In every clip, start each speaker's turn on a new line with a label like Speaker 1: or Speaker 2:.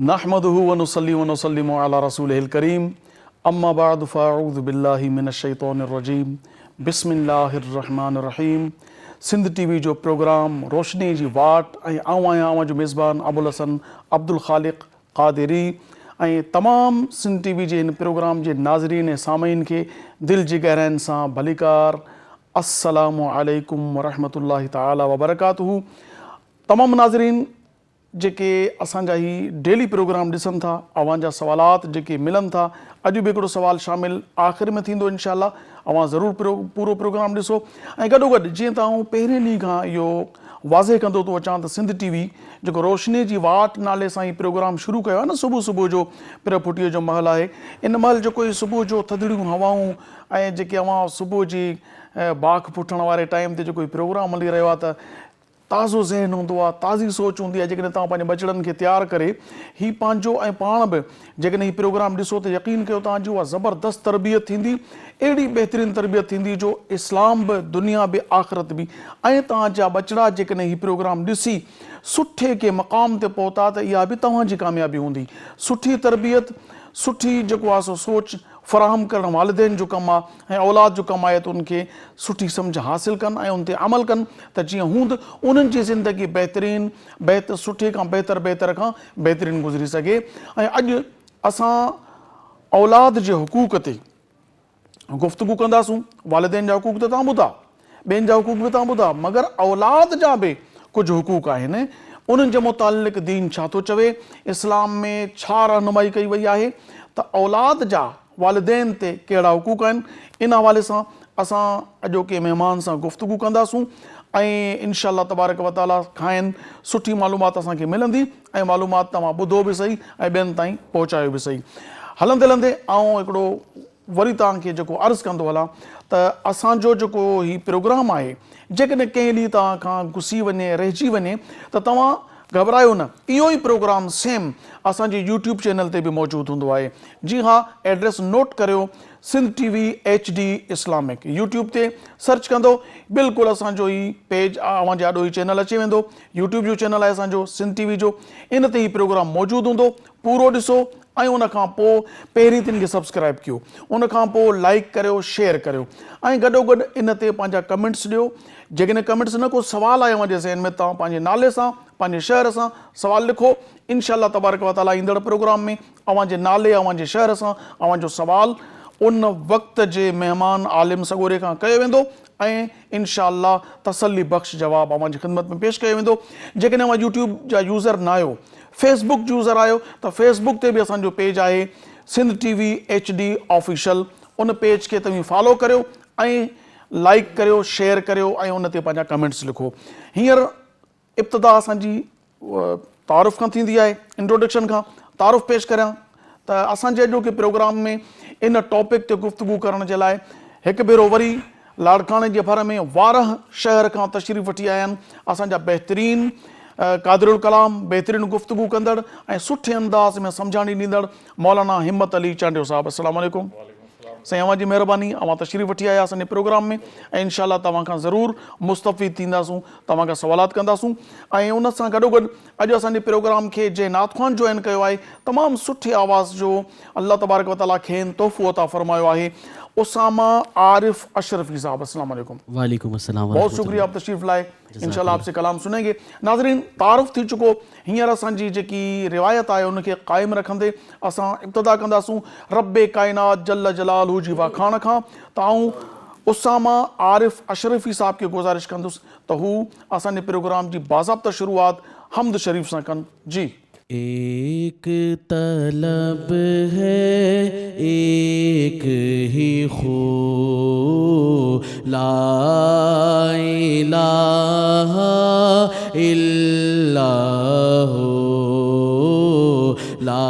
Speaker 1: نحمدہ ونصلی ونسلم علی رسولہ الکریم اما بعد فاعوذ باللہ من الشیطان الرجیم بسم اللہ الرحمن الرحیم. سندھ ٹی وی جو پروگرام روشنی جی واٹ آواں جو میزبان ابوالحسن عبدالخالق قادری تمام سندھ ٹی وی جے ان پروگرام جے ناظرین سامعین کے دل جی گہرائن سان بھلیکار السلام علیکم ورحمۃ اللہ تعالی وبرکاتہ. تمام ناظرین जेके असांजा ही डेली प्रोग्राम ॾिसनि था, अवां जा सवालात जेके मिलनि था, अॼु बि हिकिड़ो सवाल शामिल आख़िर में थींदो इनशाअल्लाह. अवां ज़रूरु पूरो प्रोग्राम ॾिसो ऐं गॾोगॾु जीअं त आउं पहिरें ॾींहं खां इहो वाज़े कंदो थो अचां त सिंध टी वी जेको रोशनी जी वाट नाले सां ई प्रोग्राम शुरू कयो आहे न, सुबुह जो पिर फुटीअ जो महल आहे. इन महिल जेको ई सुबुह जो थधिड़ियूं हवाऊं ऐं जेके अवां सुबुह जी बाख फुटण वारे टाइम ते जेको प्रोग्राम हली रहियो आहे त ताज़ो ज़हन हूंदो आहे, ताज़ी सोच हूंदी आहे. जेकॾहिं तव्हां पंहिंजे बचड़नि खे तयारु करे हीउ पंहिंजो ऐं पाण बि जेकॾहिं हीउ प्रोग्राम ॾिसो त यकीन कयो तव्हांजी उहा ज़बरदस्त तरबियत थींदी, अहिड़ी बहितरीनु तरबियत थींदी जो इस्लाम बि, दुनिया बि, आख़िरत बि. ऐं तव्हांजा बचड़ा जेकॾहिं हीउ प्रोग्राम ॾिसी सुठे के मक़ाम ते पहुता त इहा बि तव्हांजी कामयाबी हूंदी. सुठी तरबियत, सुठी जेको आहे सो सोच फ़राहम करणु वालिदैन जो कमु आहे ऐं औलाद जो कमु आहे त उनखे सुठी सम्झ हासिलु कनि ऐं उन ते अमल कनि त जीअं हूंदि उन्हनि जी ज़िंदगी बहितरीनु सुठे खां बहितर खां बहितरीनु गुज़री सघे. ऐं अॼु असां औलाद जे हुकूक ते गुफ़्तगू कंदासूं. वालिदैन जा हुकूक त तव्हां ॿुधा, ॿियनि जा हुकूक बि तव्हां ॿुधा, मगर औलाद जा बि कुझु हुकूक आहिनि. उन्हनि जे मुतालिक़ दीन छा थो चवे, इस्लाम में छा रहनुमाई कई वई आहे त औलाद जा वालिदैन ते कहिड़ा हुकूक आहिनि. इन हवाले सां असां अॼोके महिमान सां गुफ़्तगू कंदासूं ऐं इनशाअल्लाह तबारक व तआला खाइनि सुठी मालूमात असांखे मिलंदी ऐं मालूमात तव्हां ॿुधो बि सही ऐं ॿियनि ताईं पहुचायो बि सही. हलंदे हलंदे आउं हिकिड़ो वरी तव्हांखे जेको अर्ज़ु कंदो हलां त असांजो जेको हीउ प्रोग्राम आहे जेकॾहिं कंहिं ॾींहुं तव्हां खां घुसी वञे, रहिजी वञे त तव्हां घबरायो न, इहो ई प्रोग्राम सेम असांजे यूट्यूब चैनल ते बि मौजूदु हूंदो आहे. जी हा, एड्रेस नोट करियो, Sindh T V HD Islamic. YouTube ते सर्च कंदो, बिल्कुलु असांजो ई पेज अवां जे आॾो ई चैनल अची वेंदो. यूट्यूब जो चैनल आहे असांजो सिंध टी वी जो. इन ते ई प्रोग्राम मौजूदु हूंदो, पूरो ॾिसो ऐं उनखां पोइ पहिरीं तिन खे सब्सक्राइब कयो, उनखां पोइ लाइक करियो, शेयर करियो ऐं गॾोगॾु इन ते पंहिंजा कमेंट्स ॾियो. जेकॾहिं कमेंट्स न को सवाल आहे अव्हां जे ज़हन में, तव्हां पंहिंजे नाले सां, पंहिंजे शहर सां सवाल लिखो. इनशाअल्लाह तबारक व तआला ईंदड़ प्रोग्राम में अव्हां जे नाले, अव्हां जे शहर सां अव्हां जो सवाल उन वक़्त जे महिमान आलिम सॻोरे खां कयो वेंदो ऐं इनशाअल्लाह तसल्ली बख़्श जवाबु अव्हां जी ख़िदमत में पेश कयो वेंदो. जेकॾहिं अव्हां यूट्यूब जा यूज़र न आहियो, फेसबुक यूज़र आहियो त फेसबुक ते बि असांजो पेज आहे Sindh T V HD official. उन पेज खे तव्हां फॉलो करियो ऐं लाइक करियो, शेयर करियो ऐं उन ते पंहिंजा कमेंट्स लिखो. हींअर इब्तिदा असांजी तारुफ़ खां थींदी आहे, इंट्रोडक्शन खां तारुफ़ पेश करियां त असांजे अॼोके प्रोग्राम में इन टॉपिक ते गुफ़्तगू करण जे लाइ हिकु भेरो वरी लाड़काणे जे भर में वारह शहर खां तशरीफ़ वठी आया आहिनि असांजा बहितरीनु क़ादिरुल कलाम, बहितरीनु गुफ़्तगू कंदड़ ऐं सुठे अंदाज़ में सम्झाणी ॾींदड़ मौलाना हिम्मत अली चांडियो साहिबु. अस्सलामु अलैकुम. साईं, अव्हां जी महिरबानी, अव्हां तशरीफ़ वठी आया असांजे प्रोग्राम में ऐं इनशाअल्लाह तव्हां खां ज़रूरु मुस्तफ़ीद थींदासूं, तव्हां खां सवालात कंदासूं. ऐं उन सां गॾोगॾु अॼु असांजे प्रोग्राम खे जंहिं नातख़्वान जॉइन कयो आहे, तमामु सुठे आवाज़ जो अल्लाह तबारक व तआला खेनि तोहफ़ो अता फ़रमायो आहे, उसामा आरिफ अशरफी साहब. अस्सलामु अलैकुम.
Speaker 2: वालेकुम अस्सलाम.
Speaker 1: बहुत शुक्रिया आप तशरीफ़ लाए. इंशाअल्लाह आपसे कलाम सुनेंगे. नाज़रीन, तारुफ़ थी चुको. हींअर असांजी जेकी रिवायत आहे उनखे क़ाइमु रखंदे असां इब्तिदा कंदासूं रब्बे काइनात जल्ल जलालहू जी वाखाण खां. त आऊं उसामा आरिफ अशरफी साहब खे गुज़ारिश कंदुसि त हू असांजे प्रोग्राम जी बाज़ाब्ता शुरूआत हम्द शरीफ़ सां कनि. जी.
Speaker 2: एक तलब है एक ही खो, ला इलाहा इल्लल्लाह, ला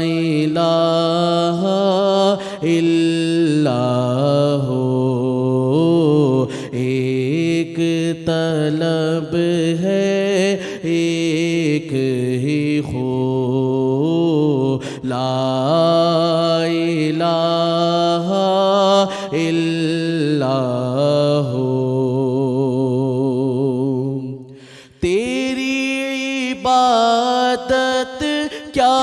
Speaker 2: इलाहा इल्लल्लाह. एक तलब है एक ही खो, ला इलाहा إلا هو. تیری عبادت کیا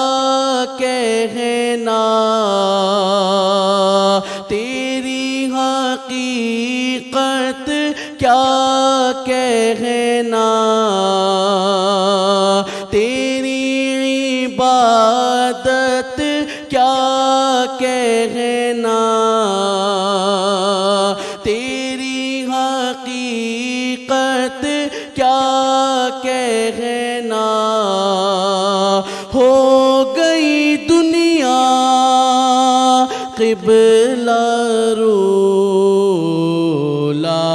Speaker 2: کہنا، تیری حقیقت کیا کہنا، تیری عبادت کیا کہنا، تیری حقیقت کیا کہنا. ہو گئی دنیا قبلہ رو، لا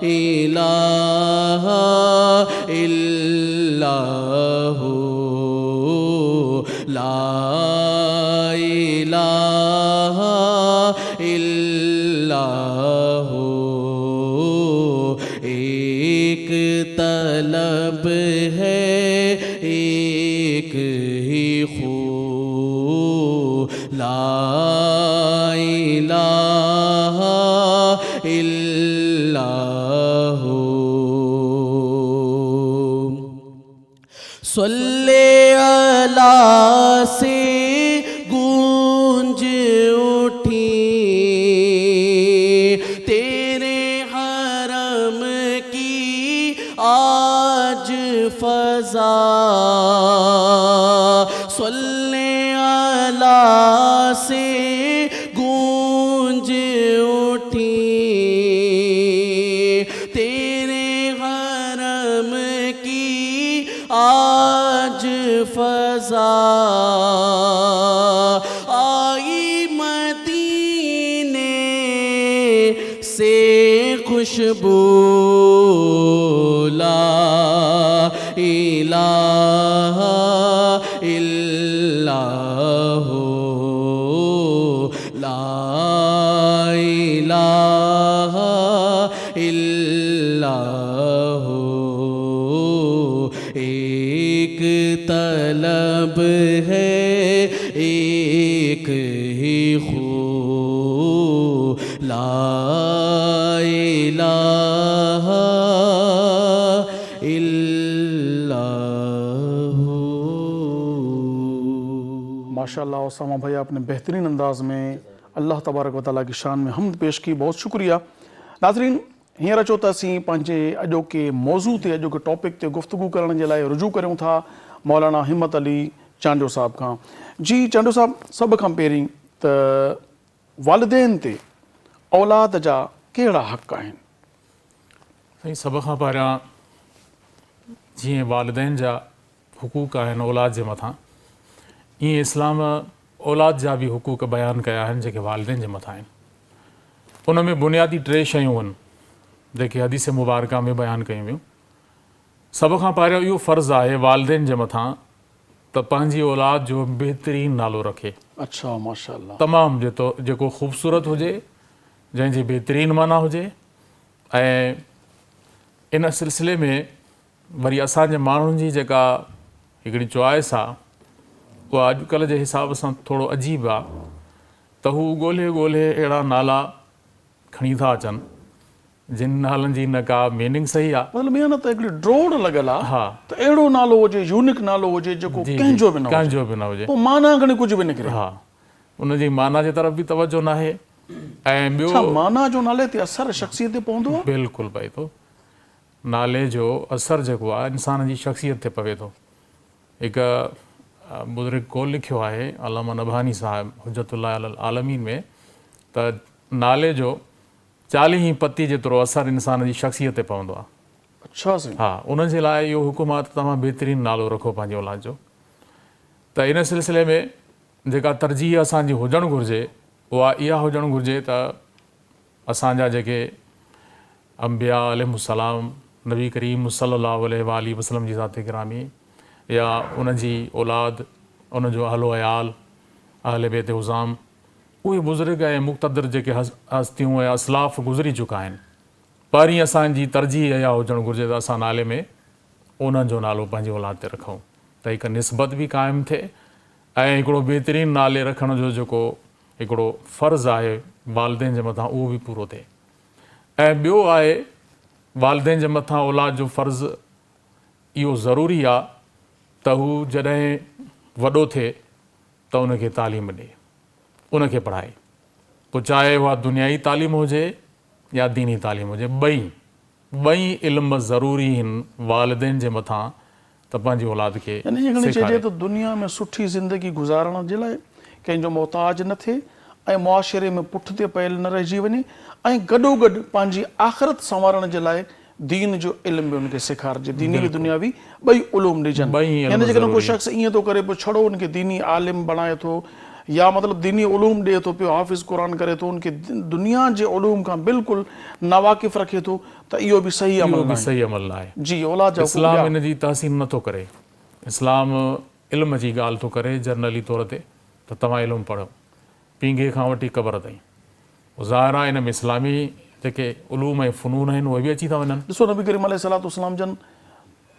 Speaker 2: الہ الا ہو، لا الہ الا ہو. ایک طلب ہے ایک ہی خو، لا الہ الا ہو. صلی اللہ سے گونج اٹھی تیرے حرم کی آج فضا، صلی اللہ سے گونج اٹھی تیرے حرم کی آج فضا. آئی مدینے سے خوشبو، لا الہ الا ہو، لا الہ الا ہو. ایک طلب ہے ایک ہی خو، لا الہ الا ہو.
Speaker 1: ماشاءاللہ اسامہ بھائی آپ نے بہترین انداز میں اللہ تبارک و تعالیٰ کی شان میں حمد پیش کی، بہت شکریہ. ناظرین ہیر اچو تو اسی پانچے اجوکے موضوع تے اجوکے ٹاپک تے گفتگو کرنے کے لائے رجوع کروں تھا مولانا ہمت علی چانڈو صاحب کا. جی چانڈو صاحب، سب کھان پہریں تو والدین تے اولاد جا کیڑا حق آہن؟
Speaker 3: سائیں سب کھان پہریاں جی والدین جا حقوق آہن اولاد جے متھاں، یہ اسلام اولاد جا بھی حقوق بیان کیا آہن جے والدین جے متھاں آہن. ان میں بنیادی 3 شیوں آہن जेके हदीस मुबारका में बयानु कयूं वियूं. सभ खां पहिरियों इहो फ़र्ज़ु आहे वालिदेन जे मथां त पंहिंजी औलाद जो बहितरीनु नालो रखे.
Speaker 1: अच्छा माशाअल्लाह.
Speaker 3: तमामु जेको ख़ूबसूरत हुजे, जंहिंजी बहितरीनु माना हुजे. ऐं इन सिलसिले में वरी असांजे माण्हुनि जी जेका हिकिड़ी चॉइस आहे उहा अॼुकल्ह जे हिसाब सां थोरो अजीब आहे त हू ॻोल्हे ॻोल्हे अहिड़ा नाला खणी था अचनि जिन नालनि जी न का मीनिंग सही आहे.
Speaker 1: मतिलबु ईअं न त हिकिड़ी ड्रोड़ लॻल आहे
Speaker 3: हा
Speaker 1: त अहिड़ो नालो हुजे, यूनिक नालो हुजे जेको कंहिंजो बि न हुजे,
Speaker 3: कंहिंजो बि न हुजे,
Speaker 1: पोइ माना खणी कुझु बि निकिरे.
Speaker 3: हा उनजी माना जे तरफ़ बि तवजो न आहे. ऐं ॿियो
Speaker 1: छा माना जो नाले ते असर शख़्सियत ते पवंदो आहे?
Speaker 3: बिल्कुलु पए थो. नाले जो असरु जेको आहे इंसान जी शख़्सियत ते पवे थो. हिकु बुज़ुर्ग को लिखियो आहे अल्लामा नबहानी साहिबु हुज्जतुल्लाह अलल आलमीन में त नाले जो 40 पती जेतिरो असरु इंसान जी शख़्सियत ते पवंदो आहे.
Speaker 1: अच्छा साईं.
Speaker 3: हा उन जे लाइ इहो हुकुम आहे त तव्हां बहितरीनु नालो रखो पंहिंजी औलाद जो. त इन सिलसिले में जेका तरजीह असांजी हुजणु घुरिजे उहा इहा हुजणु घुरिजे त असांजा जेके अंबिया अलैहिमुस्सलाम, नबी करीम सल्लल्लाहु अलैहि वसल्लम जी ज़ात गिरामी या उनजी औलाद, उनजो अहलो अयाल, अहले बैत हुज़ाम, उहे बुज़ुर्ग ऐं मुक़्तदर जेके हस्तियूं ऐं असलाफ़ गुज़री चुका आहिनि, पहिरीं असांजी तरजीह इहा हुजणु घुरिजे त असां नाले में उन्हनि जो नालो पंहिंजी औलाद ते रखूं त हिकु निस्बत बि क़ाइमु थिए ऐं हिकिड़ो बहितरीनु नाले रखण जो जेको हिकिड़ो फ़र्ज़ु आहे वालिदैन जे मथां उहो बि पूरो थिए। ऐं ॿियो आहे वालिदैन जे मथां औलाद जो फ़र्ज़ु इहो ज़रूरी आहे त हू जॾहिं वॾो थिए त उनखे तालीम ॾिए, उनखे पढ़ाए, पोइ चाहे उहा दुनियाई तालीम हुजे या दीनी तालीम हुजे, ॿई इल्म ज़रूरी आहिनि वालिदैन जे मथां त पंहिंजी औलाद खे
Speaker 1: यानी घणी चइजे
Speaker 3: सेखारे।
Speaker 1: त दुनिया में सुठी ज़िंदगी गुज़ारण जे लाइ कंहिंजो मोहताज न थिए ऐं मुआशिरे में पुठिते पयल न रहिजी वञे ऐं गॾोगॾु पंहिंजी आख़िरत संवारण जे लाइ दीन जो इल्म बि उनखे सेखारिजे, दीनी ऐं दुनियावी ॿई उलूम ॾिजनि।
Speaker 3: ॿई इल्म
Speaker 1: यानी जेकॾहिं कोई
Speaker 3: ज़रूरी
Speaker 1: शख़्स ईअं थो करे पोइ छड़ो उनखे दीनी आलिम बणाए थो या मतिलबु दीनी उलूम ॾिए थो पियो, हाफ़िज़ क़ुरान करे थो, उनखे दुनिया जे उलूम खां बिल्कुलु नावाक़िफ़ रखे थो, त इहो बि सही
Speaker 3: इहो
Speaker 1: अमल
Speaker 3: बि
Speaker 1: न आहे।
Speaker 3: सही अमल आहे।
Speaker 1: जी औलाद जा हुक़ूक़
Speaker 3: इस्लाम
Speaker 1: ॿिया।
Speaker 3: इन जी तहसीन नथो करे, इस्लाम इल्म जी ॻाल्हि थो करे जनरली तौर ते त तव्हां इल्मु पढ़ो पींघे खां वठी क़बर ताईं। ज़ाहिर आहे इन में इस्लामी जेके उलूम ऐं फ़नून आहिनि उहे बि अची था वञनि।
Speaker 1: ॾिसो नबी करीम अलैहिस्सलाम जन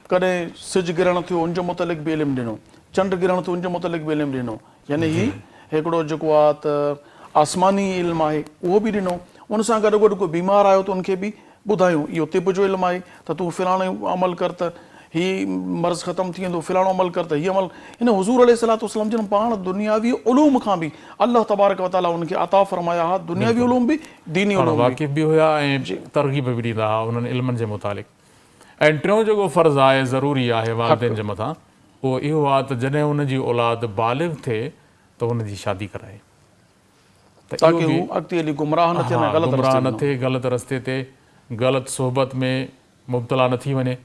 Speaker 1: कॾहिं सिज गिरण थियो उनजो मुतलिक़ बि इल्मु ॾिनो, चंड गिरण थियो उनजो मुतलिक़ बि इल्मु ॾिनो। यानी ही हिकिड़ो जेको आहे त आसमानी इल्मु आहे उहो बि ॾिनो। उन सां गॾोगॾु कोई बीमार आयो त उनखे बि ॿुधायूं इहो तिब जो इल्मु आहे त तूं फ़िलाणो अमल कर त हीउ मर्ज़ ख़तमु थी वेंदो, फ़िलाणो अमल कर त हीउ अमल। हिन हुज़ूर अलैहिस्सलाम जन पाण दुनियावी उलूम खां बि अल्लाह तबारक व तआला उनखे अता फ़रमाया हा, दुनियावी उलूम बि दीनी उलूम बि।
Speaker 3: वाक़िफ़ बि हुया ऐं तरग़ीब बि ॾींदा हुआ उन्हनि इल्मनि जे मुतालिक़। ऐं टियों जेको फ़र्ज़ु आहे ज़रूरी आहे वालिदैन जे मथां उहो इहो आहे त जॾहिं उनजी औलाद बालिग़ थिए त उनजी शादी कराए, त
Speaker 1: ताकी हू अॻिते हली गुमराह न थियनि, ग़लति
Speaker 3: गुमराह
Speaker 1: रस्ते
Speaker 3: न थिए, ग़लति रस्ते ते ग़लति सोहबत में मुब्तला न थी वञे।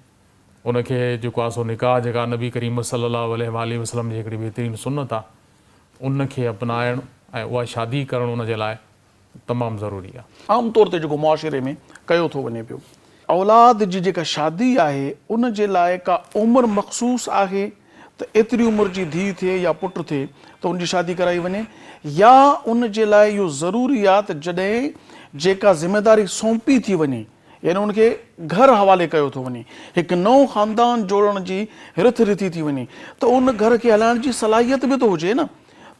Speaker 3: उनखे जेको आहे सो निकाह जेका नबी करीम सल्लल्लाहु अलैहि वसल्लम जी हिकिड़ी बहितरीनु सुन्नत आहे उनखे अपनाइणु ऐं उहा शादी करणु उनजे लाइ तमामु ज़रूरी आहे।
Speaker 1: आम तौर ते जेको मुआशिरे में कयो थो वञे पियो। औलाद जी जेका शादी आहे उन जे लाइ का उमिरि मख़सूस आहे त एतिरी उमिरि जी धीउ थिए या पुटु थिए त उनजी शादी कराई वञे, या उन जे लाइ इहो ज़रूरी आहे त जॾहिं जेका ज़िमेदारी सौंपी थी वञे यानी उनखे घर हवाले कयो थो वञे, हिकु नओं ख़ानदान जोड़ण जी रिथ रिथी थी वञे, त उन घर खे हलाइण जी सलाहियत बि त हुजे न।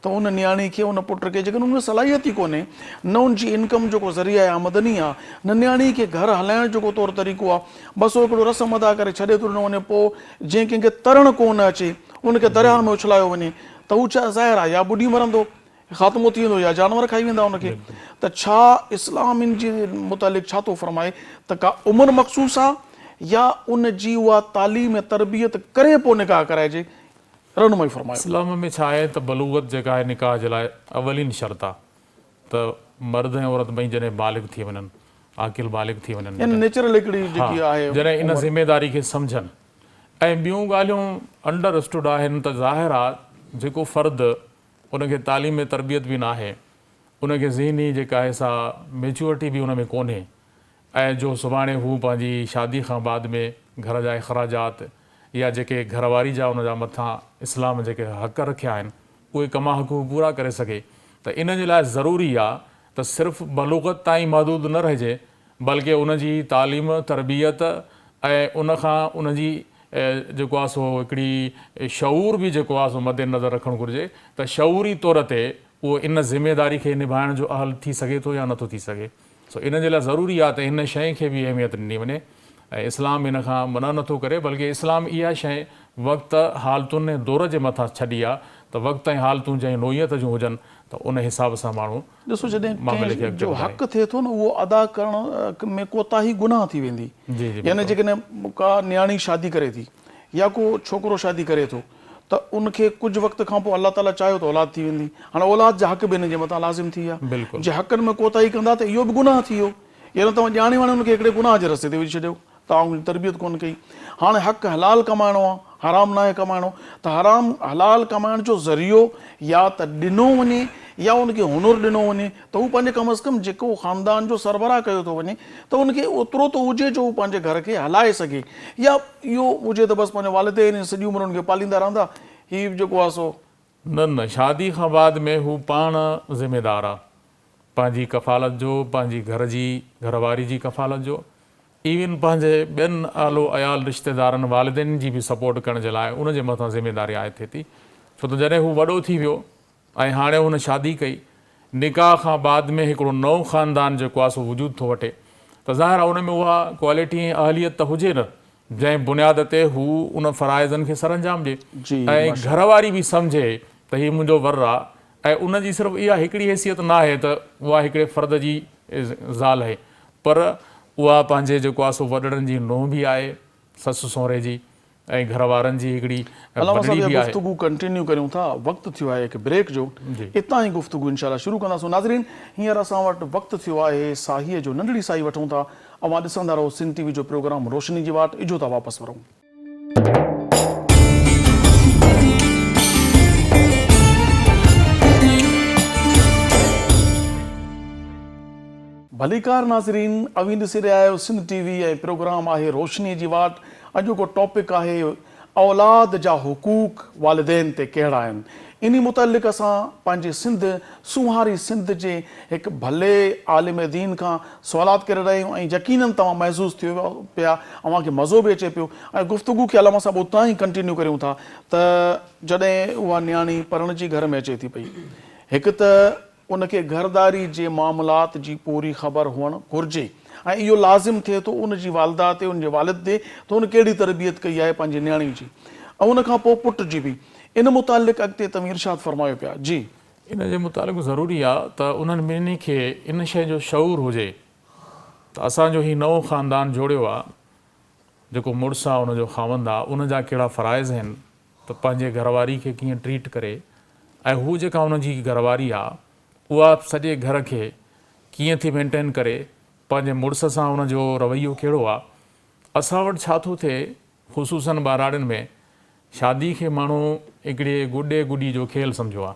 Speaker 1: त उन नियाणी खे उन पुट खे जेकॾहिं उनमें सलाहियत ई कोन्हे, न उनजी इनकम जेको ज़रिया आहे आमदनी आहे, न नियाणी खे घर हलाइण जेको तौरु तरीक़ो आहे, बसि उहो हिकिड़ो रस्म अदा करे छॾे थो ॾिनो वञे, पोइ जंहिं कंहिंखे तरणु कोन अचे उनखे दरिया में उछलायो वञे त हू छा ज़ाहिर आहे या ॿुॾी मरंदो, ख़ात्मो थी वेंदो, या जानवर खाई वेंदा उनखे। त छा इस्लाम इन जे मुतालिक़ छा थो फ़रमाए त का उमिरि मख़सूस आहे या उन जी उहा तालीम ऐं तरबियत करे पोइ निकाह कराइजे? रहनुमाई फ़रमायो।
Speaker 3: इस्लाम में छा आहे त बलूगत जेका आहे निकाह जे लाइ अवलिन शर्त आहे त मर्द ऐं औरत ॿई जॾहिं बालिग़ थी वञनि, आकिल बालिग़ थी वञनि,
Speaker 1: यानी नेचुरल हिकिड़ी जेकी आहे
Speaker 3: जॾहिं इन ज़िमेदारी खे सम्झनि। ऐं ॿियूं ॻाल्हियूं अंडरस्टूड आहिनि त ज़ाहिर आहे जेको फ़र्दु उनखे तालीम में तरबियत बि न आहे, उनखे ज़हनी जेका आहे सा मेच्योरिटी बि उन में कोन्हे, ऐं जो सुभाणे हू पंहिंजी शादी खां बाद में घर जा अख़राजात या जेके घरवारी जा उन जा मथां इस्लाम जेके हक़ रखिया आहिनि उहे कमा हक़ूक़ पूरा करे सघे, त इन जे लाइ ज़रूरी आहे त सिर्फ़ु बलूगत ताईं महदूद न रहिजे, बल्कि उनजी तालीम तरबियत ऐं उनखां उनजी जेको आहे सो हिकिड़ी शऊर बि जेको आहे सो मद्देनज़र रखणु घुरिजे त शऊरी तौर ते उहो इन ज़िमेदारी खे निभाइण जो अहल थी सघे थो या नथो थी सघे। सो इन जे लाइ ज़रूरी आहे त हिन शइ खे बि अहमियत ॾिनी वञे ऐं इस्लाम इन खां मना नथो करे, बल्कि इस्लाम इहा शइ वक़्तु हालतुनि ऐं दौर जे मथां छॾी आहे त वक़्तु ऐं हालतूं जंहिं नोयत जूं हुजनि त उन हिसाब सां माण्हू
Speaker 1: ॾिसो जॾहिं
Speaker 3: मामले खे
Speaker 1: कंहिं जो हक़ थिए थो न उहो अदा करण में कोताही गुनाह थी वेंदी। यानी जेकॾहिं का नियाणी शादी करे थी या को छोकिरो शादी करे थो त उनखे कुझु वक़्त खां पोइ अलाह ताला चाहियो त औलाद थी वेंदी। हाणे औलाद जा हक़ बि हिन जे मथां लाज़िम थी विया। जे हक़नि में कोताही कंदा त इहो बि गुनाह थी वियो, यानी तव्हां ॼाणे वाणे उनखे हिकिड़े गुनाह जे रस्ते ते विझी छॾियो, तव्हां उनजी तरबियत कोन कई। हाणे हक़ हलाल कमाइणो आहे, हराम न आहे कमाइणो, त हराम हलाल कमाइण जो ज़रियो या त ॾिनो वञे या उनखे हुनुर ॾिनो वञे त हू पंहिंजे कम अज़ कम जेको ख़ानदान जो सरबराह कयो थो वञे त उनखे ओतिरो त हुजे जो हू पंहिंजे घर खे हलाए सघे, या इहो हुजे त बसि पंहिंजे वालिदैन सॼी उमिरि उनखे पालींदा रहंदा। हीउ जेको आहे सो
Speaker 3: न शादी खां बाद में हू पाण ज़िमेदार आहे पंहिंजी कफ़ालत जो, पंहिंजी घर जी घरवारी जी कफ़ालत जो, इवन पंहिंजे ॿियनि आलो अयाल रिश्तेदारनि वालिदैन जी बि सपोर्ट करण जे लाइ उनजे मथां ज़िमेदारी आहे थिए थी। छो त जॾहिं हू वॾो थी वियो ऐं हाणे हुन शादी कई निकाह खां बाद में हिकिड़ो नओं ख़ानदान जेको आहे सो वजूद थो वठे त ज़ाहिर आहे उन में उहा क्वालिटी ऐं अहलियत त हुजे न जंहिं बुनियाद ते हू उन फ़राइज़नि खे सरअंजाम ॾिए ऐं घरवारी बि सम्झे त हीउ मुंहिंजो वर आहे ऐं उन जी सिर्फ़ु इहा हिकिड़ी हैसियत न आहे त उहा हिकिड़े फ़र्द जी ज़ाल आहे पर उहा पंहिंजे जेको आहे सो वॾड़नि जी नूंहं बि आहे ससु सहुरे जी ऐं घर वारनि जी हिकिड़ी वॾड़ी बि आहे।
Speaker 1: गुफ़्तगू कंटिन्यू करियूं था, वक़्तु थियो आहे हिकु ब्रेक जो, हितां ई गुफ़्तगू इंशाअल्लाह शुरू कंदासीं। नाज़रीन हींअर असां वटि वक़्तु थियो आहे साहीअ जो, नंढड़ी साई वठूं था। अवां ॾिसंदा रहो सिंध टीवी जो प्रोग्राम रोशनी जी वाट। इजो था वापसि वरूं। भलीकार नाज़रीन, अवी ॾिसी रहिया आहियो सिंध टीवी ऐं प्रोग्राम आहे रोशनी जी वाट। अॼु को टॉपिक आहे औलाद जा हुकूक वालिदैन ते कहिड़ा आहिनि। इन मुतलिक़ असां पंहिंजे सिंध सुहारी सिंध जे हिकु भले आलिम दीन खां सवालात करे रहिया आहियूं ऐं यकीनन तव्हां महसूसु थियो पिया, अव्हांखे मज़ो बि अचे पियो ऐं गुफ़्तगू खे अलामा साहिब उतां ई कंटिन्यू करियूं था त जॾहिं उहा नियाणी पढ़ण जी घर में अचे थी पई, हिकु त उनखे घरदारी जे मामलात जी पूरी ख़बर हुअणु घुरिजे ऐं इहो लाज़िम थिए थो उन जी वालदा ते, उन जे वालिद ते त उन कहिड़ी तरबियत कई आहे पंहिंजी नियाणी जी ऐं उन खां पोइ पुट जी बि। इन मुतालिक़ अॻिते तव्हां इरशाद फरमायो पिया। जी,
Speaker 3: इन जे मुतालिक़ ज़रूरी आहे त उन्हनि ॿिन्ही खे इन शइ जो शऊर हुजे त असांजो ही नओं ख़ानदान जोड़ियो आहे, जेको मुड़ुसु आहे उनजो ख़ावंद आहे, उन जा कहिड़ा फ़राइज़ आहिनि त पंहिंजे घरवारी खे कीअं ट्रीट करे ऐं हू जेका उनजी घरवारी आहे उहा सॼे घर खे कीअं थी मेंटेन करे, पंहिंजे मुड़ुस सां उनजो रवैयो कहिड़ो आहे। असां वटि छा थो थिए ख़ुसूसन ॿाराड़ियुनि में, शादी खे माण्हू हिकिड़े गुॾे गुॾी जो खेल सम्झो आहे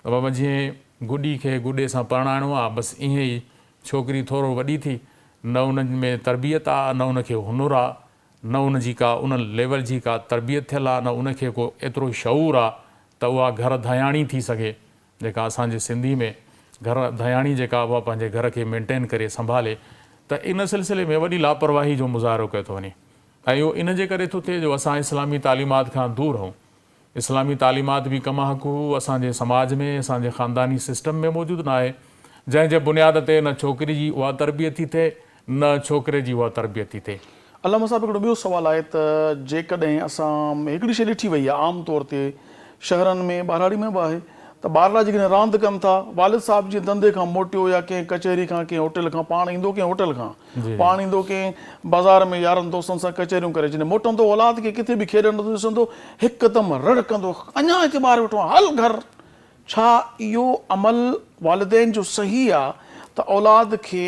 Speaker 3: त बाबा जीअं गुॾी खे गुॾे सां परणाइणो आहे, बसि ईअं ई छोकिरी थोरो वॾी थी, न उन में तरबियत आहे, न उनखे हुनुरु आहे, न उन जी का उन लेवल जी का तरबियत थियल आहे, न उनखे को एतिरो शऊर आहे त उहा घर धयाणी थी सघे, जेका असांजे सिंधी में घर धयाणी जेका उहा पंहिंजे घर खे मेंटेन करे संभाले। त इन सिलसिले में वॾी लापरवाही जो मुज़ाहिरो कयो थो वञे ऐं इहो इन जे करे थो थिए जो असां इस्लामी तालीमात खां दूरि रहूं। इस्लामी तालीमात बि कम हक़ु असांजे समाज में, असांजे ख़ानदानी सिस्टम में मौजूदु न आहे, जंहिंजे बुनियाद ते न छोकिरी जी उहा तरबियत थी थिए, न छोकिरे जी उहा तरबियत थी थिए।
Speaker 1: अलामा साहिब हिकिड़ो ॿियो सुवालु आहे त जेकॾहिं असां में हिकिड़ी शइ ॾिठी वई आहे आम तौर ते शहरनि में, ॿाराड़ी में बि आहे त ॿारड़ा जेकॾहिं रांदि कनि था, वालिद साहिब जे धंधे खां मोटियो या कंहिं कचहरी खां, कंहिं होटल खां पाण ईंदो, कंहिं होटल खां पाण ईंदो, कंहिं बाज़ार में यारनि दोस्तनि सां कचहरियूं करे, जॾहिं मोटंदो औलाद खे किथे बि खेॾंदो ॾिसंदो हिकदमि रड़कंदो, अञा हिते ॿार वेठो आहे, हल घर। छा इहो अमल वालिदैन जो सही आहे त औलाद खे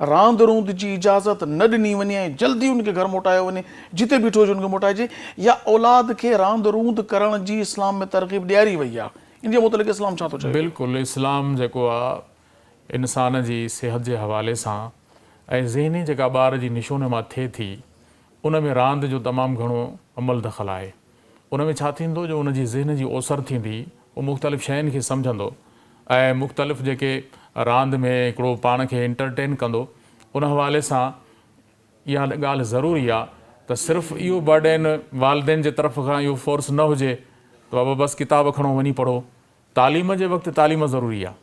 Speaker 1: रांदि रूंद जी इजाज़त न ॾिनी वञे ऐं जल्दी उनखे घर मोटायो वञे, जिते बीठो हुजे उनखे मोटाइजे, या औलाद खे रांदि रूंद करण जी इस्लाम में तरग़ीब ॾियारी वई आहे? इन जे मुतलिक़ इस्लाम छा थो चए?
Speaker 3: बिल्कुलु, इस्लाम जेको आहे इंसान जी सिहत जे हवाले सां ऐं ज़हनी जेका ॿार जी निशोनुमा थिए थी, उन में रांदि जो तमामु घणो अमल दख़ल आहे। उन में छा थींदो जो उन जी ज़हन जी ओसर थींदी, उहो मुख़्तलिफ़ शयुनि खे सम्झंदो ऐं मुख़्तलिफ़ जेके रांदि में हिकिड़ो पाण खे एंटरटेन कंदो। उन हवाले सां इहा ॻाल्हि ज़रूरी आहे त सिर्फ़ु इहो बर्डन वालिदैन जे तरफ़ खां इहो फोर्स न हुजे त बाबा बसि किताब खणो वञी पढ़ो। तालीम जे वक़्तु तालीम ज़रूरी आहे,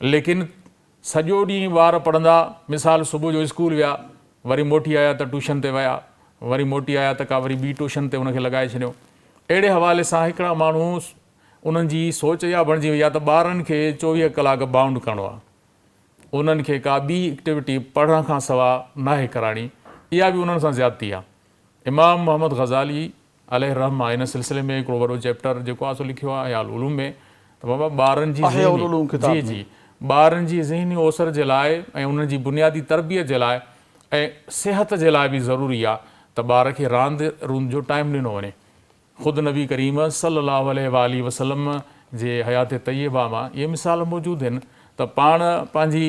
Speaker 3: लेकिन सॼो ॾींहुं ॿार पढ़ंदा, मिसाल सुबुह जो स्कूल विया, वरी मोटी आया त ट्यूशन ते विया, वरी मोटी आया त का वरी ॿी ट्यूशन ते उनखे लॻाए छॾियो। अहिड़े हवाले सां हिकिड़ा माण्हू उन्हनि जी सोच इहा बणिजी वई आहे त ॿारनि खे 24 कलाक बाउंड करिणो आहे, उन्हनि खे का ॿी एक्टिविटी पढ़ण खां सवाइ नाहे कराइणी। इहा बि उन्हनि सां ज़्यादती आहे। इमाम मोहम्मद ग़ज़ाली अलैहि रहमा इन सिलसिले में हिकिड़ो वॾो चैप्टर जेको आहे सो लिखियो आहे हयाल उलूम में, त बाबा ॿारनि जी ॿारनि जी ज़हनी ओसर जे लाइ ऐं उन्हनि जी बुनियादी तरबियत जे लाइ ऐं सिहत जे लाइ बि ज़रूरी आहे त ॿार खे रांदि रूंद जो टाइम ॾिनो वञे। ख़ुदि नबी करीम सल्लल्लाहु अलैहि वसल्लम जे हयात तय्यबा मां इहे मिसाल मौजूदु आहिनि त पाण पंहिंजी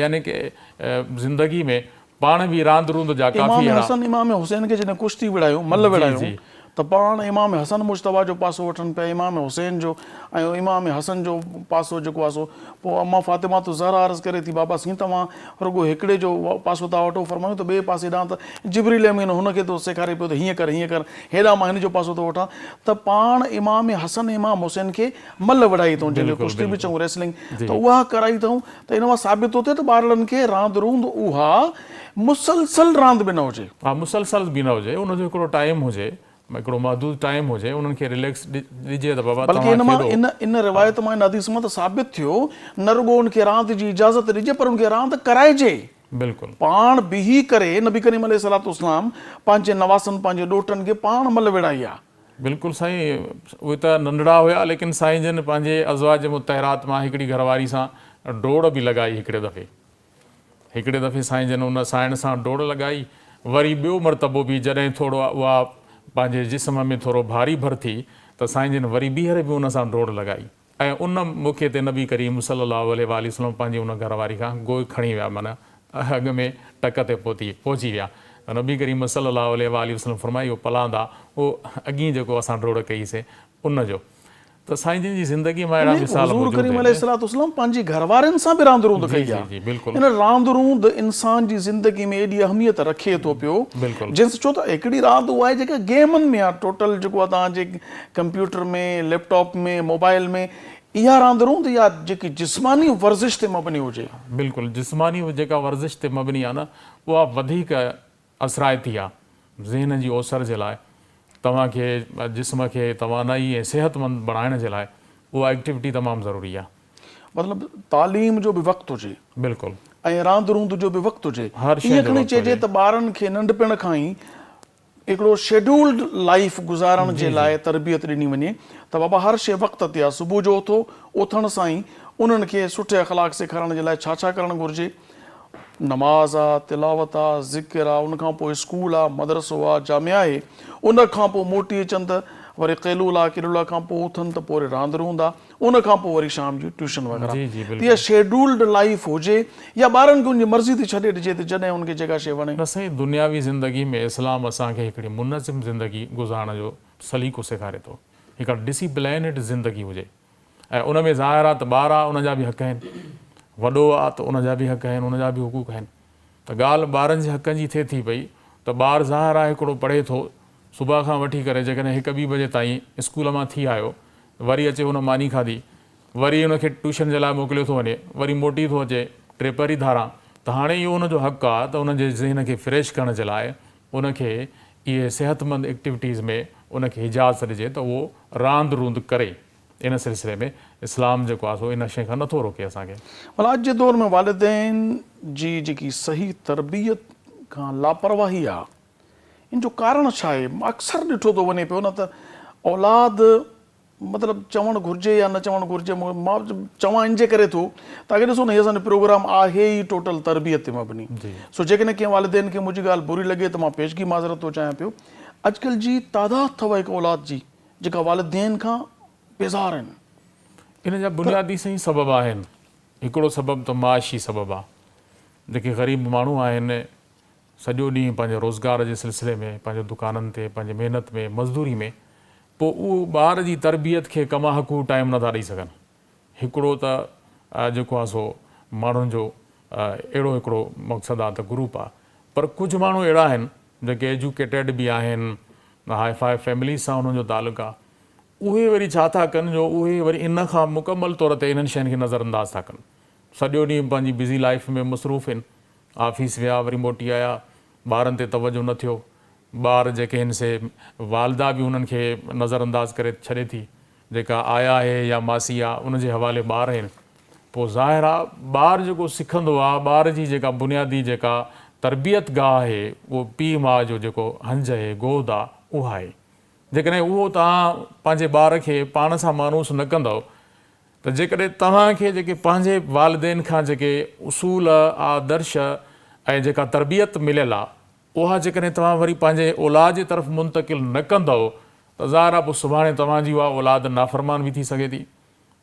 Speaker 3: यानी कि ज़िंदगी में पाण बि रांदि रूंद जा काफ़ी
Speaker 1: इमाम हुसैन खे जॾहिं कुश्ती विड़ायो, मल विड़ायो, त पाण इमाम हसन मुश्तबा जो पासो वठनि पिया, इमाम हुसैन जो ऐं इमाम हसन जो पासो जेको आहे सो पोइ अम्मा फातिमा तो ज़हरा अर्ज़ु करे थी बाबा साईं तव्हां रुॻो हिकिड़े जो पासो था वठो, फरमायूं त ॿिए पासे ॾांहुं त जिबरील अमीन हुनखे थो सेखारे पियो त हीअं कर हेॾां मां हिन जो पासो थो वठां। त पाण इमाम हसन इमाम हुसैन खे मल वड़ाई अथऊं, जंहिंखे कुश्ती बि चऊं रेसलिंग, त उहा कराई अथऊं। त इन मां साबित थो थिए त ॿारनि खे रांदि रूंद उहा मुसलसल रांदि बि न हुजे।
Speaker 3: हा, मुसलसल बि न हुजे, उनजो हिकिड़ो टाइम हुजे, हिकिड़ो महदूद टाइम हुजे, उन्हनि खे रिलैक्स ॾिजे त बाबा
Speaker 1: बल्कि इन मां इन रिवायत मां इन हदीस मां त साबित थियो न रुॻो उनखे रांदि जी इजाज़त ॾिजे पर उनखे रांदि कराइजे।
Speaker 3: बिल्कुलु
Speaker 1: पाण बीही करे नबी करीम अलैहिस्सलातु वस्सलाम पंहिंजे नवासनि पंहिंजे ॾोटनि खे पाण मल विड़ाई आहे।
Speaker 3: बिल्कुलु साईं, उहे त नंढड़ा हुया लेकिन साईं जन पंहिंजे अज़वाज मुतहरात मां हिकिड़ी घरवारी सां डोड़ बि लॻाई। हिकिड़े दफ़े साईं जन उन साइण सां डोड़ लॻाई। वरी ॿियो मरतबो बि जॾहिं थोरो उहा पंहिंजे जिस्म में थोरो भारी भर थी त साईं जन वरी ॿीहर बि उन सां डोड़ लॻाई ऐं उन मौक़े ते नबी करीम सल्लल्लाहु अलैहि वसल्लम पंहिंजी उन घरवारी खां गोई खणी विया, माना अॻ में टक ते पहुची विया। त नबी करीम सल्लल्लाहु अलैहि वसल्लम फरमाई, उहो पलांदा उहो अॻी जेको असां डोड़ कईसीं उनजो। त साईं जन जी ज़िंदगी मां अहिड़ा मिसाल
Speaker 1: हुज़ूर करीम अलैहिस्सलातु वस्सलाम पंहिंजी घरवारनि सां बि रांदि रूंद कई आहे।
Speaker 3: जी बिल्कुलु,
Speaker 1: इन रांदि रूंद इंसान जी ज़िंदगी में एॾी अहमियत रखे थो पियो,
Speaker 3: बिल्कुलु
Speaker 1: जिन्स छो त हिकिड़ी रांदि उहा आहे जेका गेमनि में आहे, टोटल जेको आहे तव्हांजे कंप्यूटर में, लैपटॉप में, मोबाइल में, इहा रांदि रूंद या जेकी जिस्मानी वर्ज़िश ते मबनी हुजे।
Speaker 3: बिल्कुलु, जिस्मानी जेका वर्ज़िश ते मबनी आहे न, उहा वधीक असराइती आहे ज़हन जी ओसर जे लाइ। तव्हांखे जिस्म खे तवानाई ऐं सिहतमंद बणाइण जे लाइ उहा एक्टिविटी तमामु ज़रूरी आहे।
Speaker 1: मतिलबु तालीम जो बि वक़्तु हुजे,
Speaker 3: बिल्कुलु,
Speaker 1: ऐं रांदि रूंद जो बि वक़्तु हुजे।
Speaker 3: हर शइ
Speaker 1: ईअं
Speaker 3: जो
Speaker 1: खणी
Speaker 3: वक़्तु
Speaker 1: चइजे त ॿारनि खे नंढपिण खां ई हिकिड़ो शेड्यूल्ड लाइफ गुज़ारण जे लाइ तरबियत ॾिनी वञे त बाबा हर शइ वक़्त ते आहे। सुबुह जो उथण सां ई उन्हनि खे सुठे अख़लाक़ सेखारण जे लाइ छा छा करणु घुरिजे। नमाज़ आहे, तिलावत आहे, ज़िक्र आहे, उनखां पोइ स्कूल आहे, मदरसो आहे, जामिया आहे, उनखां पोइ मोटी अचनि त वरी क़ैलूल आहे, किलूला खां पोइ उथनि त पोइ वरी रांदि रूंद आहे, उनखां पोइ वरी शाम जी ट्यूशन वग़ैरह। इहा शेड्यूल्ड लाइफ हुजे या ॿारनि खे उनजी मर्ज़ी थी छॾे ॾिजे त जॾहिं उनखे जेका शइ वणे।
Speaker 3: न साईं, दुनियावी ज़िंदगी में इस्लाम असांखे हिकिड़ी मुनज़िम ज़िंदगी गुज़ारण जो सलीक़ो सेखारे थो। हिकु डिसिप्लिनेड ज़िंदगी हुजे ऐं उन में ज़ाहिर आहे त ॿार आहे उनजा बि हक़ आहिनि, वॾो आहे त उनजा बि हक़ आहिनि, उनजा बि हुक़ूक़ आहिनि। त ॻाल्हि ॿारनि जे हक़नि जी थिए थी पई त ॿारु ज़ाहिर आहे हिकिड़ो पढ़े थो, सुबुह खां वठी करे जेकॾहिं 1-2 बजे ताईं स्कूल मां थी आयो, वरी अचे हुन मानी खाधी, वरी उनखे ट्यूशन जे लाइ मोकिलियो थो वञे, वरी मोटी थो अचे 3 धारा, त हाणे इहो उनजो हक़ु आहे त उनजे ज़हन खे फ्रेश करण जे लाइ उनखे इहे सिहतमंद एक्टिविटीज़ में उनखे इजाज़त ॾिजे त उहो रांदि रूंद करे। इन सिलसिले में इस्लाम जेको आहे सो इन शइ खां नथो रोके असांखे।
Speaker 1: मतिलबु अॼु जे दौर में वालिदैन जी जेकी सही तरबियत खां लापरवाही आहे, इन जो कारण छा आहे? अक्सर ॾिठो थो वञे पियो न त औलाद मतिलबु चवणु घुरिजे या न चवणु घुरिजे, मां चवां इन जे करे थो तव्हांखे ॾिसो न, हीअ असांजो प्रोग्राम आहे ई टोटल तरबियत ते मबनी। सो जेकॾहिं कंहिं वालिदैन खे मुंहिंजी ॻाल्हि बुरी लॻे त मां पेशगी माज़रत थो चाहियां पियो। अॼुकल्ह जी तादाद अथव हिकु औलाद जी जेका वालिदैन खां बेज़ार आहिनि।
Speaker 3: इन जा बुनियादी सही सबब आहिनि। हिकिड़ो सबबु त माशी सबबु आहे। जेके ग़रीब माण्हू आहिनि सॼो ॾींहुं पंहिंजे रोज़गार जे सिलसिले में, पंहिंजे दुकाननि ते, पंहिंजे महिनत में, मज़दूरी में, पोइ उहो ॿार जी तरबियत खे कमा हक़ू टाइम नथा ॾेई सघनि। हिकिड़ो त जेको आहे सो माण्हुनि जो अहिड़ो हिकिड़ो मक़सदु आहे त ग्रुप आहे, पर कुझु माण्हू अहिड़ा आहिनि जेके एजुकेटेड बि आहिनि, हाई फाई फैमिली सां उन्हनि जो तालुक़ु आहे, उहे वरी छा था कनि जो उहे वरी इन खां मुकमल तौर ते इन्हनि शयुनि खे नज़रअंदाज़ था कनि। सॼो ॾींहुं पंहिंजी बिज़ी लाइफ में मसरूफ़ आहिनि, ऑफिस विया वरी मोटी आया, ॿारनि ते तवजो न थियो, ॿार जेके आहिनि से वालदा बि उन्हनि खे नज़रअंदाज़ करे छॾे थी, जेका आया आहे या मासी आहे उनजे हवाले ॿार आहिनि। पोइ ज़ाहिर आहे ॿारु जेको सिखंदो आहे, ॿार जी जेका बुनियादी जेका तरबियत गाह आहे, उहो पीउ माउ जो जेको हंज आहे, गोद आहे, उहा आहे। जेकॾहिं उहो तव्हां पंहिंजे ॿार खे पाण सां मानूस न कंदव त जेकॾहिं तव्हांखे जेके पंहिंजे वालिदैन खां जेके उसूल, आदर्श ऐं जेका तरबियत मिलियल आहे, उहा जेकॾहिं तव्हां वरी पंहिंजे औलाद जे तरफ़ मुंतक़िल न कंदव त ज़ाहिर आहे पोइ सुभाणे तव्हांजी उहा औलाद नाफ़रमान बि थी सघे थी।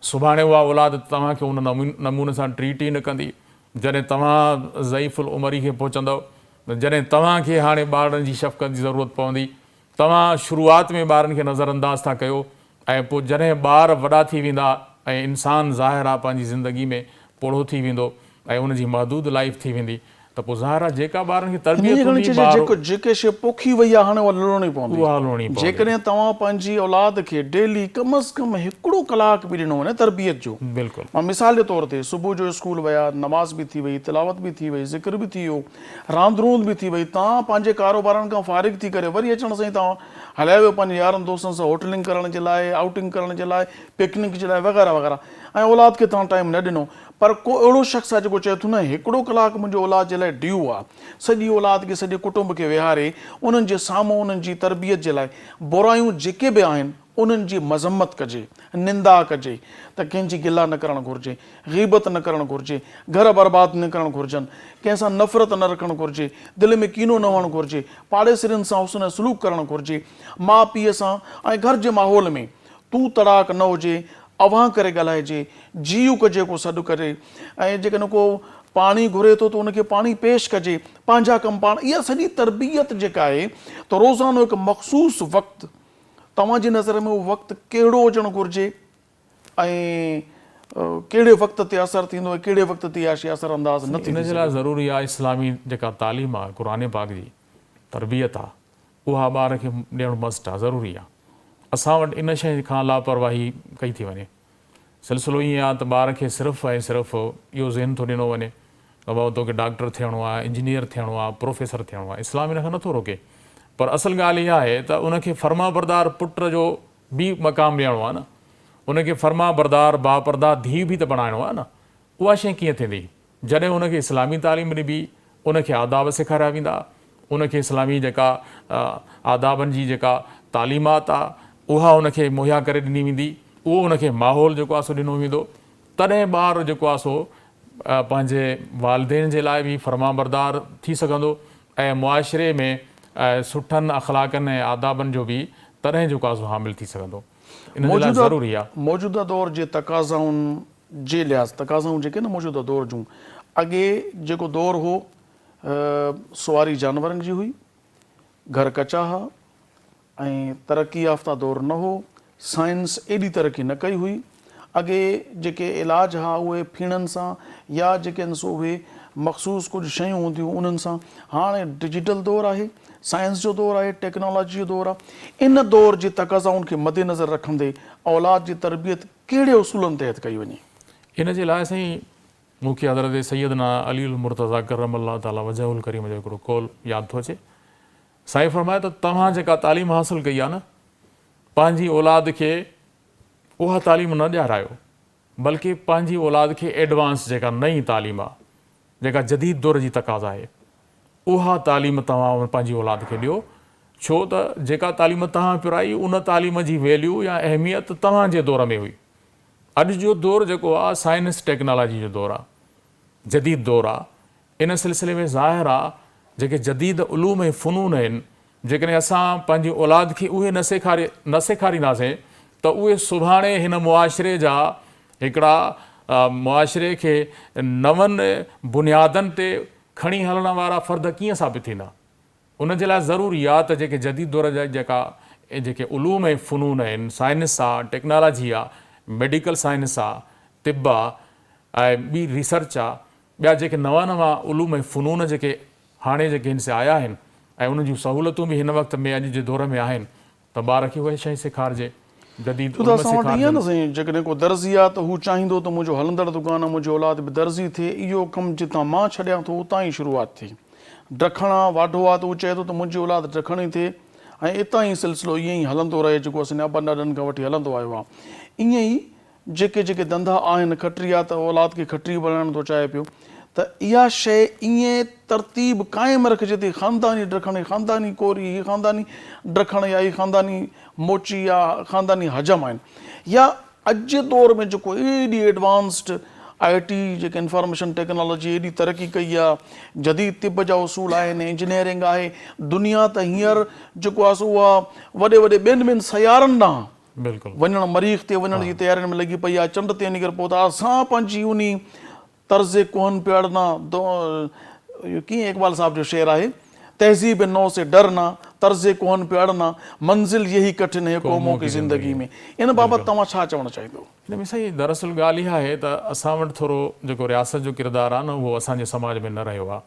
Speaker 3: सुभाणे उहा औलाद तव्हांखे उन नमूने सां ट्रीट ई न कंदी। जॾहिं तव्हां ज़ईफ़ुल उमिरि खे पहुचंदव, जॾहिं तव्हांखे हाणे ॿारनि जी शफ़क़त जी ज़रूरत पवंदी, तव्हां शुरूआत में ॿारनि खे नज़रअंदाज़ था कयो ऐं पोइ जॾहिं ॿार वॾा थी वेंदा ऐं इंसानु ज़ाहिर आहे पंहिंजी ज़िंदगी में पोढ़ो थी वेंदो ऐं उनजी महदूद लाइफ थी वेंदी त पोइ ज़ाहिर आहे जेका ॿारनि खे तरबियत हूंदी
Speaker 1: जेके शइ पोखी वई आहे हाणे उहा लुणणी पवंदी।
Speaker 3: उहा हलणी पवंदी।
Speaker 1: जेकॾहिं तव्हां पंहिंजी औलाद खे डेली कम अज़ कम हिकिड़ो कलाक बि ॾिनो वञे तरबियत जो,
Speaker 3: बिल्कुलु
Speaker 1: मां मिसाल जे तौर ते सुबुह जो स्कूल विया, नमाज़ बि थी वई, तिलावत बि थी वई, ज़िक्र बि थी वियो, रांदि रूंद बि थी वई, तव्हां पंहिंजे कारोबारनि खां फारिग थी करे वरी अचण सां ई तव्हां हलाए वियो पंहिंजे यारनि दोस्तनि सां होटलिंग करण जे लाइ, आउटिंग करण जे लाइ, पिकनिक जे लाइ वग़ैरह वग़ैरह, ऐं औलाद खे तव्हां टाइम न ॾिनो। पर को अहिड़ो शख़्स आहे जेको चए थो न हिकिड़ो कलाक मुंहिंजो औलाद जे लाइ ड्यू आहे, सॼी औलाद खे सॼे कुटुंब खे विहारे उन्हनि जे साम्हूं उन्हनि जी तरबियत जे लाइ बुरायूं जेके बि आहिनि उन्हनि जी मज़म्मत कजे, निंदा कजे, त कंहिंजी गिला न करणु घुरिजे, ग़ीबत न करणु घुरिजे, घर बर्बादु न करणु घुरिजनि, कंहिंसां नफ़रत न रखणु घुरिजे, दिलि में कीनो न हुअणु घुरिजे, पाड़ेसिरनि सां हुस्न सलूक करणु घुरिजे, माउ पीउ सां ऐं घर जे माहौल में तूं तड़ाक न हुजे, अवां करे ॻाल्हाइजे, जीव कजे को सॾु करे, ऐं जेकॾहिं को पाणी घुरे थो त उनखे पाणी पेश कजे, पंहिंजा कमु पाण। इहा सॼी तरबियत जेका आहे त रोज़ानो हिकु मख़सूस वक़्तु तव्हांजी नज़र में उहो वक़्तु कहिड़ो हुजणु घुरिजे ऐं कहिड़े वक़्त ते असरु थींदो ऐं कहिड़े वक़्त ते इहा शइ असर अंदाज़ न थींदी।
Speaker 3: इन जे लाइ ज़रूरी आहे इस्लामी जेका तालीम आहे, क़ुर पाक जी तरबियत आहे, उहा ॿार खे ॾियणु मस्ट आहे, ज़रूरी आहे। असां वटि इन शइ खां लापरवाही कई थी वञे। सिलसिलो ईअं आहे त ॿार खे सिर्फ़ु ऐं सिर्फ़ु इहो ज़हन थो ॾिनो वञे त भाउ तोखे डॉक्टर थियणो आहे, इंजीनियर थियणो आहे, प्रोफेसर थियणो आहे। इस्लाम इन खां नथो रोके, पर असुलु ॻाल्हि इहा आहे त उनखे फर्मा बरदार पुट जो बि मक़ाम ॾियणो आहे न, उनखे फर्मा बरदार बापरदार धीउ बि त बणाइणो आहे न। उहा शइ कीअं थींदी जॾहिं उनखे इस्लामी तालीम ॾिबी, उनखे आदाब सेखारिया वेंदा, उनखे इस्लामी जेका आदाबनि जी जेका तालीमात आहे उहा उनखे मुहैया करे ॾिनी वेंदी, उहो उनखे माहौल जेको आहे सो ॾिनो वेंदो, तॾहिं ॿारु जेको आहे सो पंहिंजे वालिदेन जे लाइ बि फर्मा बरदार थी सघंदो ऐं मुआशिरे में सुठनि अख़लाक़नि ऐं आदाबनि जो बि तॾहिं जेको आहे सो हामिल थी सघंदो। इन जे लाइ ज़रूरी आहे
Speaker 1: मौजूदा दौर जे तक़ाज़ाउनि जे लिहाज़ तक़ाज़ाऊं जेके न मौजूदा दौर जूं, अॻे जेको दौर हो सुवारी जानवरनि जी हुई, घर कचा हुआ ऐं तरक़ी याफ़्ता दौर न हो, साइंस एॾी तरक़ी न कई हुई। अॻे जेके इलाज हुआ उहे फीणनि सां या जेके आहिनि सो उहे मख़सूस कुझु शयूं हूंदियूं उन्हनि सां। हाणे डिजिटल दौर आहे, साइंस जो दौर आहे, टेक्नोलॉजी जो दौर आहे। इन दौर जे तक़ाज़ाउनि खे मद्देनज़र रखंदे औलाद जी तरबियत कहिड़े उसूलनि तहत कई वञे?
Speaker 3: इन जे लाइ साईं मूंखे हज़रत सैयदना अली मुर्तज़ा करम अल्लाह ताला वजहुल करीम जो हिकिड़ो कौल यादि थो अचे। साईं फरमाए त तव्हां जेका तालीम हासिलु कई आहे न, पंहिंजी औलाद खे उहा तालीम न ॾियारायो, बल्कि पंहिंजी औलाद खे एडवांस जेका नई तालीम आहे, जेका जदीद दौर जी तक़ाज़ा आहे, उहा तालीम तव्हां पंहिंजी औलाद खे ॾियो। छो त जेका तालीम तव्हां पिराई उन तालीम जी वैल्यू या अहमियत तव्हांजे दौर में हुई। अॼु जो दौर जेको आहे साइंस टेक्नोलॉजी जो दौर आहे, जदीद दौर आहे। इन सिलसिले में ज़ाहिर आहे जेके जदीद उलूम ऐं फ़नून आहिनि, जेकॾहिं असां पंहिंजी औलाद खे उहे न सेखारींदासीं त उहे सुभाणे हिन मुआशिरे जा हिकिड़ा मुआशिरे खे नवनि बुनियादनि ते खणी हलण वारा फ़र्द कीअं साबित थींदा। उन जे लाइ ज़रूरी आहे त जेके जदीद दौर जा जेके उलूम ऐं फ़नून आहिनि, साइंस आहे, टेक्नोलॉजी आहे, मेडिकल साइंस आहे, तिब आहे ऐं ॿी रिसर्च आहे, ॿिया जेके नवां नवां उलूम ऐं फ़नून जेके हाणे जेके हिन से आया आहिनि ऐं उन जूं सहूलियतूं बि हिन वक़्त में अॼु जे दौर में आहिनि, त ॿार खे उहे शइ सेखारिजे।
Speaker 1: जेकॾहिं को दर्ज़ी आहे त हू चाहींदो त मुंहिंजो हलंदड़ दुकानु आहे, मुंहिंजो औलाद बि दर्ज़ी थिए। इहो कमु जितां मां छॾियां थो उतां ई शुरूआति थी। ड्रखण वाढो आहे त उहो चए थो त मुंहिंजी औलाद ड्रखण ई थिए ऐं इतां ई सिलसिलो ईअं ई हलंदो रहे जेको असां अॿनि ॾाॾनि खां वठी हलंदो आयो आहे। ईअं ई जेके जेके धंधा आहिनि, खटरी आहे त औलाद खे खटरी बणाइणु थो चाहे पियो, त इहा शइ ईअं तरतीब क़ाइमु रखिजे थी। ख़ानदानी ड्रखण, ख़ानदानी कोरी, हीअ ख़ानदानी ड्रखण या हीअ ख़ानदानी मोची या ख़ानदानी हजम आहिनि। या अॼु जे दौर में जेको एॾी एडवांस्ड IT जेके इंफॉर्मेशन टेक्नोलॉजी एॾी तरक़ी कई आहे, जदीद तिब जा उसूल आहिनि, इंजीनियरिंग आहे, दुनिया त हींअर जेको आहे सो उहा वॾे वॾे ॿियनि सयारनि ॾांहुं
Speaker 3: बिल्कुलु
Speaker 1: वञणु, मरीख़ ते वञण जी तयारियुनि में लॻी पई आहे, चंड ते वञी करे पहुता। असां पंहिंजी उन तर्ज़ कोहन पियाड़ना, कीअं इक़बाल साहब जो शेर आहे, तहज़ीब नौ से डरना तर्ज़ कोन पे अड़ना, मंज़िल यही कठिन है क़ौमों की ज़िंदगी में। इन बाबति तव्हां छा चवणु चाहींदो?
Speaker 3: हिन में सही दरअसल ॻाल्हि इहा आहे त असां वटि थोरो जेको रियासत जो किरदारु आहे न उहो असांजे समाज में न रहियो आहे।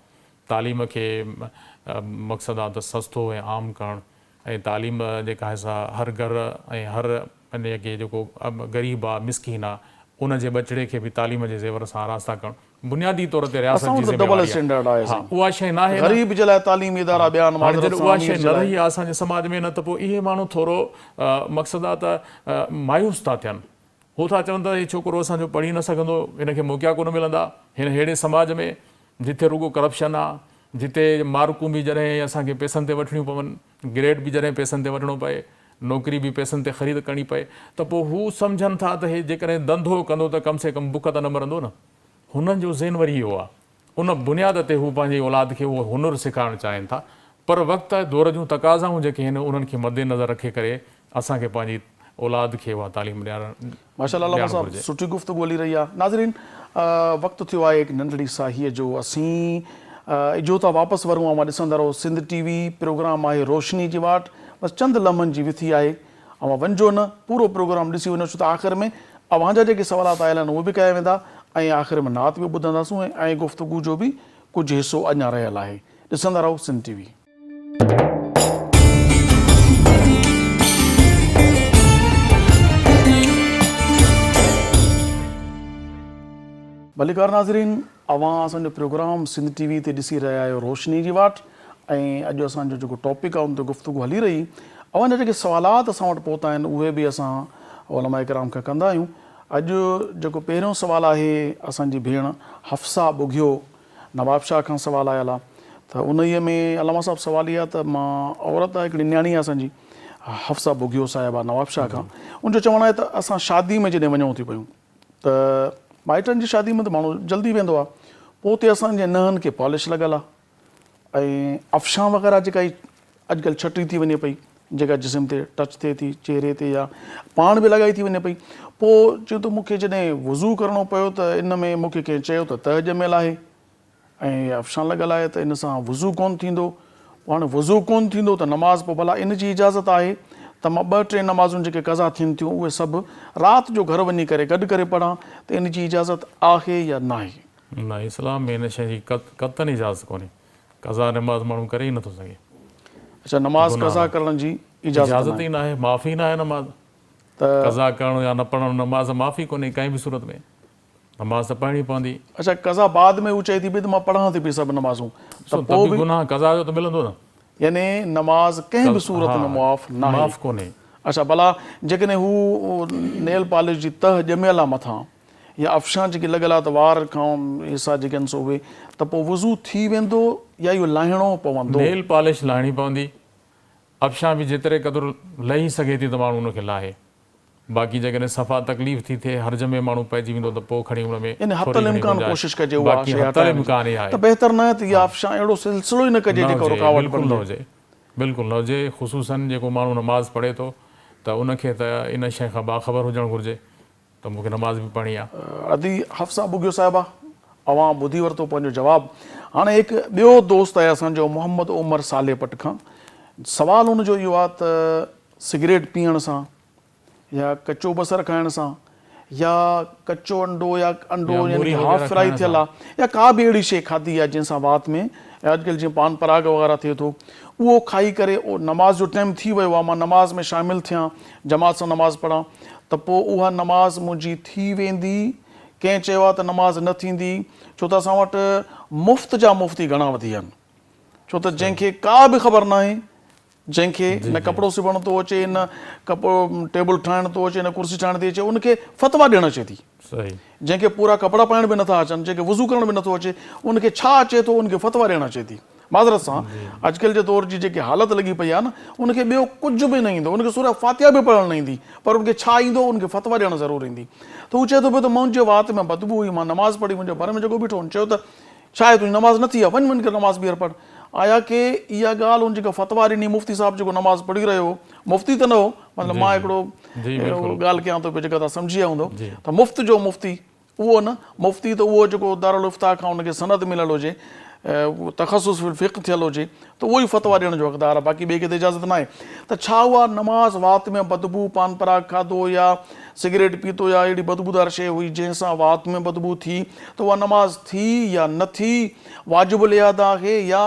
Speaker 3: तालीम खे मक़सदु आहे त सस्तो ऐं आम करणु, ऐं तालीम जेका आहे सा हर घर ऐं हर इन खे जेको ग़रीब आहे मिसकीन आहे उन जे बचिड़े खे बि तालीम जे ज़ेवर सां आरास्ता करणु बुनियादी तौर ते रियासत जी
Speaker 1: डबल
Speaker 3: ज़िमेवारी
Speaker 1: स्टैंडर्ड आहे।
Speaker 3: आहे। उहा शइ न आहे,
Speaker 1: ग़रीब जे लाइ तालीमी इदारा ॿिया आहिनि,
Speaker 3: हाणे जॾहिं उहा शइ
Speaker 1: अमीर
Speaker 3: न
Speaker 1: जे लाइ।
Speaker 3: रही आहे असांजे समाज में न त पोइ इहे माण्हू थोरो मक़सदु आहे त मायूस था थियनि। हो था चवनि त हीउ छोकिरो असांजो पढ़ी न सघंदो, हिनखे मौक़ा कोन मिलंदा। हिन अहिड़े समाज में जिथे रुॻो करप्शन आहे, जिते मार्कूं बि जॾहिं असांखे पैसनि ते वठणियूं पवनि, ग्रेड बि जॾहिं पैसनि ते वठिणो पए, नौकिरी बि पैसनि ते ख़रीद करणी पए, त पोइ हू सम्झनि था त हे जेकॾहिं धंधो कंदो त कम से कम बुख त न मरंदो न। हुननि जो ज़हन वरी इहो आहे, उन बुनियाद ते हू पंहिंजी औलाद खे उहो हुनुर सेखारणु चाहिनि था। पर वक़्त दौर जूं तक़ाज़ाऊं जेके आहिनि उन्हनि खे मद्देनज़र रखे करे असांखे पंहिंजी औलाद खे उहा तालीम ॾियारणु।
Speaker 1: माशाअल्लाह साहब, सुठी गुफ़्तगू हली रही आहे। नाज़रीन, वक़्तु थियो आहे हिकु नंढड़ी साहीअ जो। असीं जो था वापसि वरूं, मां ॾिसंदा रहो सिंध टीवी प्रोग्राम आहे रोशनी जी वाट, बसि चंद लम्हनि जी विथी आहे। अवां वञिजो न, पूरो प्रोग्राम ॾिसी वञो, छो त आख़िर में अव्हांजा जेके सवालात आयल आहिनि उहे बि कया वेंदा ऐं आख़िर में नात बि ॿुधंदासूं ऐं गुफ़्तगू जो बि कुझु हिसो अञा रहियल आहे। ॾिसंदा रहो सिंध टीवी। भलीकार नाज़रीन, अवां असांजो प्रोग्राम सिंध टीवी ते ॾिसी रहिया आहियो रोशनी जी वाट, ऐं अॼु असांजो जेको टॉपिक आहे उन ते गुफ़्तगू हली रही। अवां जा जेके सवालात असां वटि पहुता आहिनि उहे बि असां उलमा इकराम खां कंदा आहियूं। अॼु जेको पहिरियों सुवालु आहे असांजी भेण हफ्सा बुघियो नवाबशाह खां सुवालु आयल आहे। त उन में अलामा साहब सुवालु इहा त मां औरत आहे, हिकिड़ी न्याणी आहे असांजी हफ्सा बुघियो साहिबा नवाबशाह खां। उनजो चवणु आहे त असां शादी में जॾहिं वञूं थी पियूं त माइटनि जी शादी में त माण्हू जल्दी वेंदो आहे, पोइ उते असांजे नहनि खे पॉलिश लॻल आहे ऐं अफ़शां वग़ैरह जेका अॼुकल्ह छटी थी वञे पई, जेका जिस्म ते टच थिए थी, चेहरे ते या पाण बि लॻाई थी वञे पई। पोइ चयो त मूंखे जॾहिं वज़ू करिणो पियो त इन में मूंखे कंहिं चयो त तह ॼमियल आहे ऐं अफ़शां लॻल आहे त इन सां वज़ू कोन थींदो। हाणे वज़ू कोन थींदो त नमाज़ पोइ भला इन जी इजाज़त आहे त मां 2-3 नमाज़ूं जेके कज़ा थियनि थियूं उहे सभु राति जो घर वञी करे गॾु करे पढ़ां, त इन जी इजाज़त आहे या न आहे?
Speaker 3: न, इस्लाम में इन शइ जी क़तन इजाज़त कोन्हे। कज़ा नमाज़ माण्हू करे ई नथो सघे।
Speaker 1: अच्छा, नमाज़ कज़ा करण जी
Speaker 3: इजाज़त ई न आहे, माफ़ी न आहे नमाज़। त कज़ा करणु या न पढ़णु, नमाज़ माफ़ी कोन्हे कंहिं बि सूरत में, नमाज़ त पढ़णी पवंदी।
Speaker 1: अच्छा, कज़ा बाद में हू चए थी पई त मां पढ़ां थी पई सभु नमाज़ूं, त पोइ बि
Speaker 3: गुनाह कज़ा जो त मिलंदो न,
Speaker 1: यानी नमाज़ कंहिं बि सूरत में मुआफ़ न आहे,
Speaker 3: माफ़ कोन्हे।
Speaker 1: अच्छा, भला जेकॾहिं हू नेल पॉलिश जी तह ॼमियल आहे मथां या अफ़शां जेकी लॻियल आहे त वार खां हिसा जेके आहिनि सो उहे, त पोइ वज़ू थी वेंदो या इहो लाहिणो पवंदो?
Speaker 3: नेल पॉलिश लाहिणी पवंदी, अफ़शां बि जेतिरे क़दुरु लही सघे थी त माण्हू उनखे लाहे। बाक़ी जेकॾहिं सफ़ा तकलीफ़ थी थिए, हर्ज में माण्हू पइजी वेंदो त पोइ खणी हुन में
Speaker 1: हतल इम्कान कोशिशि कजे उहा
Speaker 3: त
Speaker 1: बहितर न त इहा अफ़शां अहिड़ो सिलसिलो ई न कजे जेको रुकावट
Speaker 3: बिल्कुलु न हुजे, बिल्कुलु न हुजे। ख़ुशूसन जेको माण्हू नमाज़ पढ़े थो त उनखे त इन शइ खां बाख़बर हुजणु घुरिजे त मूंखे नमाज़ बि पढ़णी आहे।
Speaker 1: अदी हफ्सा बुघियो साहिबा, अवां ॿुधी वरितो पंहिंजो जवाबु। हाणे हिकु ॿियो दोस्त आहे असांजो मोहम्मद उमर सालेपट खां। सवालु हुनजो इहो आहे त सिगरेट पीअण सां या कचो बसर खाइण सां या कचो अंडो या अंडो यानी हाफ फ्राई थियल आहे या का बि अहिड़ी शइ खाधी आहे जंहिंसां वात में अॼुकल्ह जीअं पान पराग वग़ैरह थिए थो, उहो खाई करे नमाज़ जो टाइम थी वियो आहे, मां नमाज़ में शामिलु थियां, जमात सां नमाज़ पढ़ां, त पोइ उहा नमाज़ मुंहिंजी थी वेंदी? कंहिं चयो आहे त नमाज़ न थींदी, छो त असां वटि मुफ़्त जा मुफ़्ती घणा वधी विया आहिनि। छो त जंहिंखे का बि ख़बर न आहे, जंहिंखे न कपिड़ो सिबणु थो अचे, न कपिड़ो टेबल ठाहिणु थो अचे, न कुर्सी ठाहिण थी अचे, उनखे फ़तवा ॾियणु अचे थी। जंहिंखे पूरा कपिड़ा पाइण बि नथा अचनि, जंहिंखे वज़ू करण बि नथो अचे, उनखे छा अचे थो, उनखे फ़तवा ॾियणु अचे थी। माज़रत सां अॼुकल्ह जे दौर जी जेकी हालत लॻी पई आहे न, उनखे ॿियो कुझु बि न ईंदो, उनखे सूरह फातिहा बि पढ़णु न ईंदी, पर उनखे छा ईंदो, उनखे फ़तवा ॾियणु ज़रूरु ईंदी। त हू चए थो पियो त मुंहिंजे वात में बदबू हुई, मां नमाज़ पढ़ी, मुंहिंजे घर में जेको बीठो हुन चयो त छा आहे तुंहिंजी नमाज़ न थी आहे, वञ करे नमाज़ ॿीहर पढ़। आया की इहा ॻाल्हि हुन जेका फ़तवा ॾिनी मुफ़्ती साहिबु जेको नमाज़ पढ़ी रहियो हो, मुफ़्ती त न हो, मतिलबु मां हिकिड़ो ॻाल्हि कयां थो पियो जेका तव्हां सम्झी विया हूंदो, त मुफ़्त जो मुफ़्ती उहो न मुफ़्ती त उहो जेको दारुल इफ्ता खां उनखे सनद मिलियल हुजे, तख़सुस फ़िक़्ह थियल हुजे त उहो ई फ़तवा ॾियण जो हक़दार आहे, बाक़ी ॿिए खे त इजाज़त न आहे। त छा उहा नमाज़ वात में बदबू, पान पराग खाधो या सिगरेट पीतो या अहिड़ी बदबूदार शइ हुई जंहिंसां वात में बदबू थी त उहा नमाज़ थी या न थी, वाजिबुल इआदा आहे या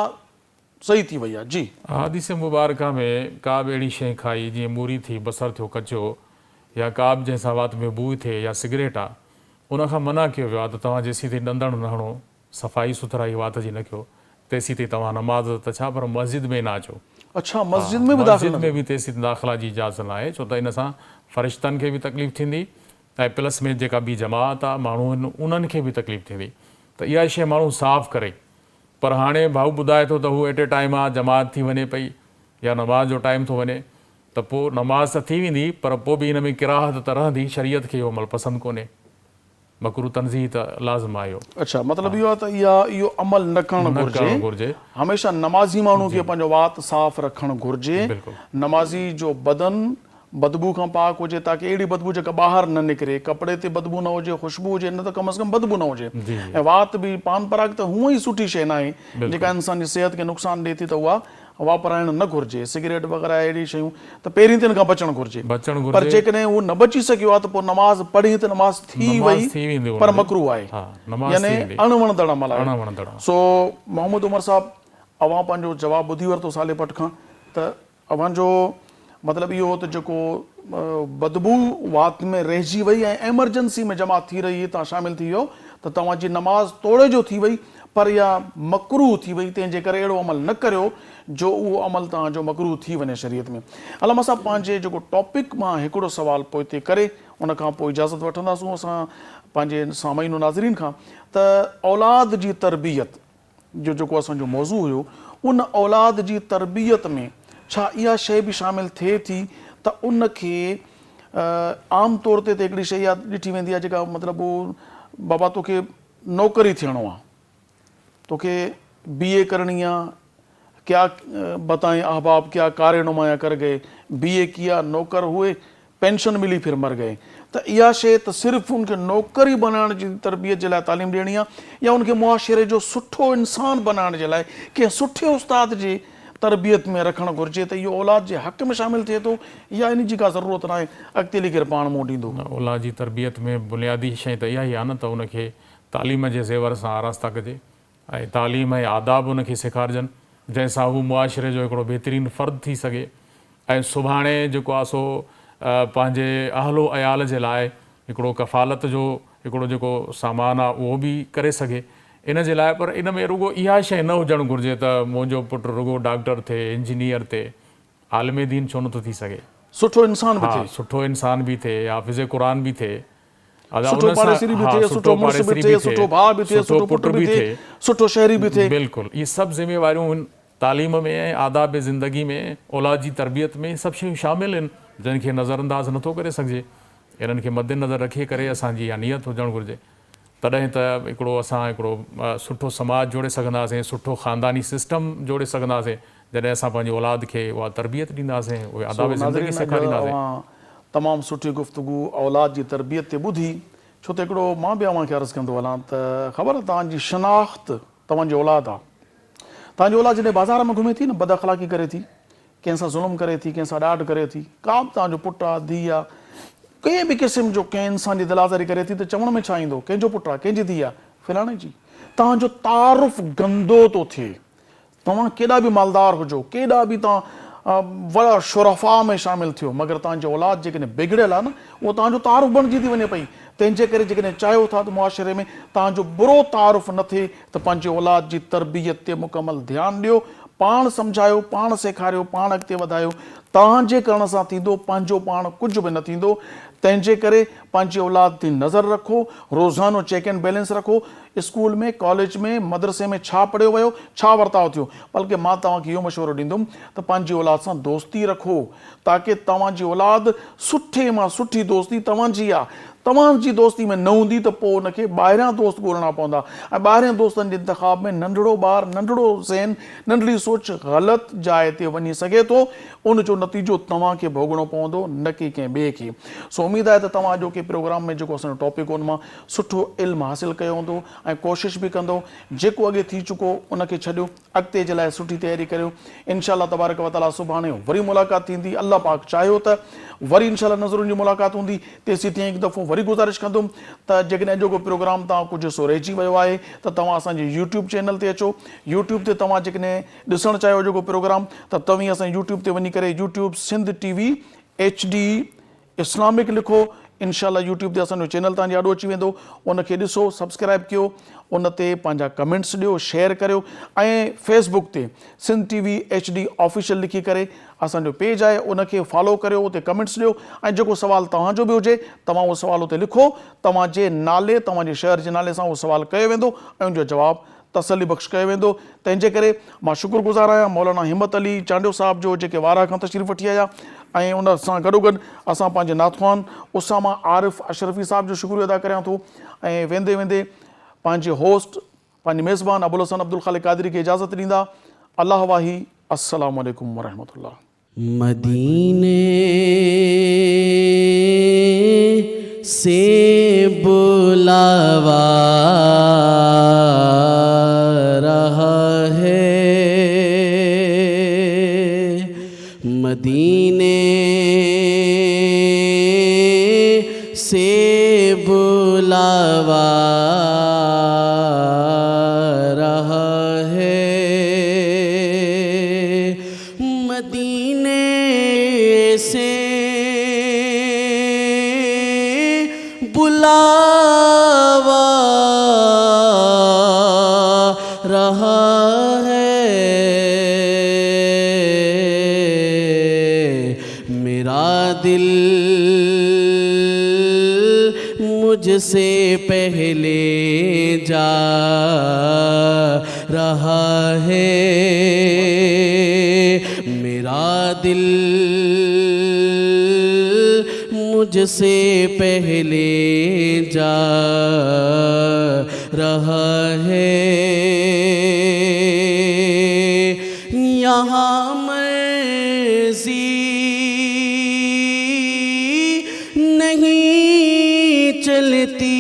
Speaker 1: सही थी वई आहे? जी।
Speaker 3: हदीस मुबारका में का बि अहिड़ी शइ खाई जीअं मूरी थी, बसर थियो कचो, या का बि जंहिंसां वात में बू थिए या सिगरेट आहे, उनखां मना कयो वियो आहे त तव्हां जेसीं ताईं ॾंदण न हणो, सफ़ाई सुथराई वात जी न कयो, तेसीं ताईं तव्हां नमाज़ त छा पर मस्जिद में न अचो।
Speaker 1: अच्छा, मस्जिद में बि
Speaker 3: मस्जिद में बि तेसीं दाख़िला जी इजाज़त न आहे, छो त इन सां फ़रिश्तनि खे बि तकलीफ़ थींदी ऐं प्लस में जेका ॿी जमात आहे माण्हू आहिनि उन्हनि खे बि तकलीफ़ थींदी। त इहा शइ माण्हू साफ़ु करे। पर हाणे भाऊ ॿुधाए थो त हू एट ए टाइम आहे जमात थी वञे पई या नमाज़ जो टाइम थो वञे, त पोइ नमाज़ त थी वेंदी पर पोइ बि हिन में किराहत त रहंदी, शरीयत खे इहो अमल पसंदि कोन्हे, मकरू तंज़ीह त लाज़िम आहे इहो।
Speaker 1: अच्छा, मतिलबु इहो आहे त इहो अमल न करणु घुरिजे। हमेशह नमाज़ी माण्हू खे पंहिंजो वात साफ़ रखणु घुरिजे। नमाज़ी जो बदन बदबू खां पाक हुजे ताकी अहिड़ी बदबू जेका ॿाहिरि न निकिरे, कपिड़े ते बदबू न हुजे, ख़ुशबू हुजे, न त कम अज़ कम बदबू न हुजे। ऐं वात बि पान पराग त हूअं ई सुठी शइ न आहे जेका इंसान जी सिहत खे नुक़सानु ॾिए थी, त उहा वापराइणु न घुरिजे। सिगरेट वग़ैरह अहिड़ी शयूं त पहिरीं त हिन खां बचणु घुरिजे। पर जेकॾहिं उहो न बची सघियो आहे त पोइ नमाज़ पढ़ी त नमाज़ थी वई पर मकरू आहे, यानी अणवणंदड़ अमल आहे। सो मोहम्मद उमर साहब, अवां पंहिंजो जवाबु ॿुधी वरितो साले पट खां, त अव्हांजो मतिलबु इहो त जेको बदबू वात में रहिजी वई ऐं एमरजेंसी में जमा थी रही तव्हां शामिलु थी वियो त तव्हांजी नमाज़ तोड़े जो थी वई पर इहा मकरू थी वई, तंहिंजे करे अहिड़ो अमल न करियो जो उहो अमल तव्हांजो मकरू थी वञे शरीयत में। अलामा साहब, पंहिंजे जेको टॉपिक मां हिकिड़ो सुवाल पोइ हिते करे उनखां पोइ इजाज़त वठंदासूं असां पंहिंजे सामाईन नाज़रीन खां, त औलाद जी तरबियत जो जेको असांजो मौज़ू हुयो, उन औलाद जी तरबियत में छा इहा शइ बि शामिलु थिए थी त उनखे आम तौर ते हिकिड़ी शइ इहा ॾिठी वेंदी आहे जेका मतिलबु बाबा तोखे नौकरी थियणो आहे, तोखे BA करणी आहे, क्या बताएं अहबाब क्या कार्य नुमाया कर गए, BA किया, नौकर हुए, पेंशन मिली फिर मर गए। त इहा शइ त सिर्फ़ु उनखे नौकरी बनाइण जी तरबियत जे लाइ तालीम ॾियणी आहे या उनखे मुआशिरे जो सुठो इंसान बनाइण जे लाइ कंहिं सुठे उस्ताद जे तरबियत में रखणु घुरिजे, त इहो औलाद जे हक़ में शामिलु थिए थो या इन जी का ज़रूरत न आहे, अॻिते लिखी पाण मूं ॾींदो?
Speaker 3: औलाद जी तरबियत में बुनियादी शइ त इहा ई आहे न त उनखे तालीम जे ज़ेवर सां आरास्ता कजे ऐं तालीम ऐं आदाब उनखे सेखारिजनि जंहिंसां हू मुआशिरे जो हिकिड़ो बहितरीनु फ़र्द थी सघे ऐं सुभाणे जेको आहे सो पंहिंजे अहलो अयाल जे लाइ हिकिड़ो कफ़ालत जो हिकिड़ो जेको सामान आहे उहो बि करे सघे। इन जे लाइ पर इन में रुगो इहा शइ न हुजणु घुरिजे त मुंहिंजो पुटु रुगो डॉक्टर थिए, इंजीनियर थिए, आलिम दीन छो नथो थी सघे,
Speaker 1: सुठो इंसान बि थिए,
Speaker 3: सुठो इंसान बि थिए, हाफ़िज़ क़ुरान बि थिए,
Speaker 1: सुठो पाड़ेसिरी बि थिए, सुठो मुड़ुस बि थिए, सुठो भाउ बि थिए, सुठो पुटु बि थिए, सुठो शहरी बि थिए।
Speaker 3: बिल्कुलु, इहे सभु ज़िम्मेवारियूं तालीम में ऐं आदाब ज़िंदगी में औलाद जी तरबियत में सभु शयूं शामिलु आहिनि जंहिंखे नज़रअंदाज़ नथो करे सघिजे। इन्हनि खे मद्देनज़र रखी करे असांजी इहा नियत हुजणु घुरिजे, तॾहिं त हिकिड़ो असां हिकिड़ो सुठो समाज जोड़े सघंदासीं, सुठो ख़ानदानी सिस्टम जोड़े सघंदासीं जॾहिं असां पंहिंजी औलाद खे उहा तरबियत ॾींदासीं, उहे आदाब ज़िंदगी सेखारींदासीं।
Speaker 1: तमामु सुठी गुफ़्तगू औलाद जी तरबियत ते ॿुधी, छो त हिकिड़ो मां बि अव्हांखे अर्ज़ु कंदो हलां त ख़बर आहे तव्हांजी शनाख़्त तव्हांजी औलाद आहे। तव्हांजी औलाद जॾहिं बाज़ार में घुमे थी न, बद अख़लाक़ी करे थी, कंहिंसां ज़ुल्म करे थी, कंहिंसां ॾाढ करे थी, का बि तव्हांजो पुटु आहे, धीउ आहे, कंहिं बि क़िस्म जो कंहिं इंसान जी दिलाज़ारी करे थी त चवण में छा ईंदो, कंहिंजो पुटु आहे, कंहिंजी धीउ आहे, फलाणे जी। तव्हांजो तारुफ़ गंदो थो थिए, तव्हां केॾा बि मालदार हुजो, केॾा बि तव्हां वॾा शुरफ़ा में शामिलु थियो, मगर तव्हांजी औलाद जेकॾहिं बिगड़ियल आहे न, उहो तव्हांजो तारुफ़ बणिजी थी वञे पई। तंहिंजे करे जेकॾहिं चाहियो था त मुआशिरे में तव्हांजो बुरो तारुफ़ न थिए त पंहिंजी औलाद जी तरबियत ते मुकमल ध्यानु ॾियो, पाण सम्झायो, पाण सेखारियो, पाण अॻिते वधायो। तव्हांजे करण सां थींदो, पंहिंजो पाण कुझु बि न थींदो। तंहिंजे करे पंहिंजी औलाद ते नज़र रखो, रोज़ानो चेक एंड बैलेंस रखो, स्कूल में, कॉलेज में, मदरसे में छा पढ़ियो वियो, छा वर्ताव थियो। बल्कि मां तव्हांखे इहो मशवरो ॾींदुमि त पंहिंजी औलाद सां दोस्ती रखो ताकी तव्हांजी औलाद सुठे मां सुठी दोस्ती तव्हांजी आहे तव्हां जी दोस्ती में न हूंदी त पोइ उनखे ॿाहिरियां दोस्त ॻोल्हणा पवंदा ऐं ॿाहिरियां दोस्तनि जे इंतिखाब में नंढड़ो ॿारु नंढड़ो ज़हन नंढड़ी सोच ग़लति जाइ ते वञी सघे थो। उन जो नतीजो तव्हांखे भोगणो पवंदो, न की कंहिं ॿिए खे। सो उमेद आहे त तव्हां जो के प्रोग्राम में जेको असांजो टॉपिक उन मां सुठो इल्मु हासिलु कयो हूंदो ऐं कोशिशि भी कंदो। जेको अॻे थी चुको उनखे छॾियो, अॻिते जे लाइ सुठी तयारी करियो। इंशाअल्लाह तबारक व तआला सुभाणे वरी मुलाक़ात थींदी। अल्लाह पाक चाहियो त वरी इंशाअल्लाह नज़रुनि जी मुलाक़ात हूंदी। तेसीं तीअं हिकु दफ़ो वरी गुज़ारिश कंदुमि त जेकॾहिं अॼोको प्रोग्राम तव्हां कुझु सो रहिजी वियो आहे त तव्हां असांजे यूट्यूब चैनल ते अचो। यूट्यूब ते तव्हां जेकॾहिं ॾिसणु चाहियो जेको प्रोग्राम त तव्हीं असांजे यूट्यूब ते वञी करे YouTube Sindh TV HD Islamic लिखो। इंशाअल्लाह यूट्यूब ते असांजो चैनल तव्हांजे आॾो अची वेंदो। उनखे ॾिसो, सब्सक्राइब कयो, उन ते पंहिंजा कमेंट्स ॾियो, शेयर करियो ऐं फेसबुक ते सिंध TV HD ऑफिशियल लिखी करे असांजो पेज आहे उनखे फॉलो करियो, उते कमेंट्स ॾियो ऐं जेको सुवाल तव्हांजो बि हुजे तव्हां उहो सुवाल उते लिखो। तव्हांजे नाले, तव्हांजे शहर जे नाले सां उहो सुवाल कयो वेंदो ऐं उनजो जवाबु तसली बख़्श कयो वेंदो। तंहिंजे करे मां शुक्रगुज़ार आहियां मौलाना हिम्मत अली चांडियो साहिब जो, जेके वारा खां तशरीफ़ वठी आया ऐं उन सां गॾोगॾु असां पंहिंजे नाथवान उसामा आरिफ़ अशरफ़ी साहिब जो शुक्रिया अदा करियां थो। ऐं वेंदे वेंदे पंहिंजे होस्ट, पंहिंजे मेज़बान अबुल हसन अब्दुल ख़ालिक़ क़ादरी खे इजाज़त ॾींदा। अल्लाह वाही, अस्सलामु अलैकुम वरहमतुल्लाह।
Speaker 2: मदीने से बुलावा रहा है, मदीने से बुलावा रहा है, मदीने से बुलावा रहा है, मेरा दिल मुझसे पहले जा रहा है, मेरा दिल मुझसे पहले जा रहा है, यहाँ मर्ज़ी नहीं चलती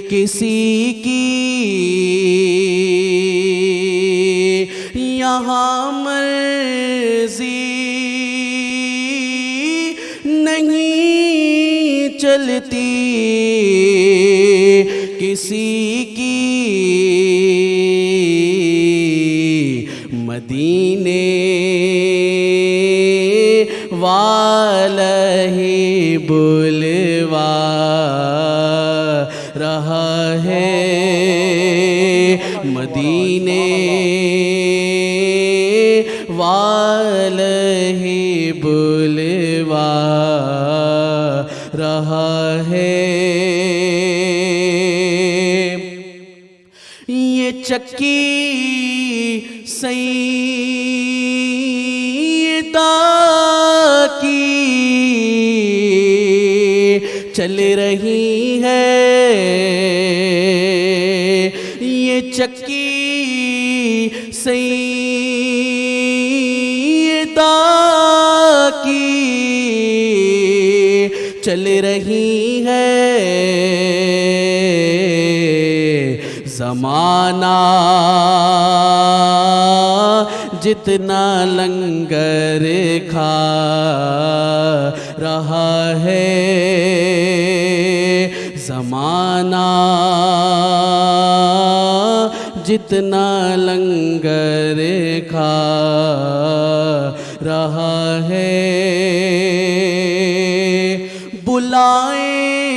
Speaker 2: किसी की, यहाँ मर्ज़ी नहीं चलती किसी की, मदीने वाला ही बुलवा रहा है, मदीने वाला ही बुलवा रहा है, ये चक्की सैयदा की चल रही है, ये चक्की सैयदा की चल रही है, ज़माना जितना लंगर खा रहा है, ज़माना जितना लंगर खा रहा है, बुलाएंगे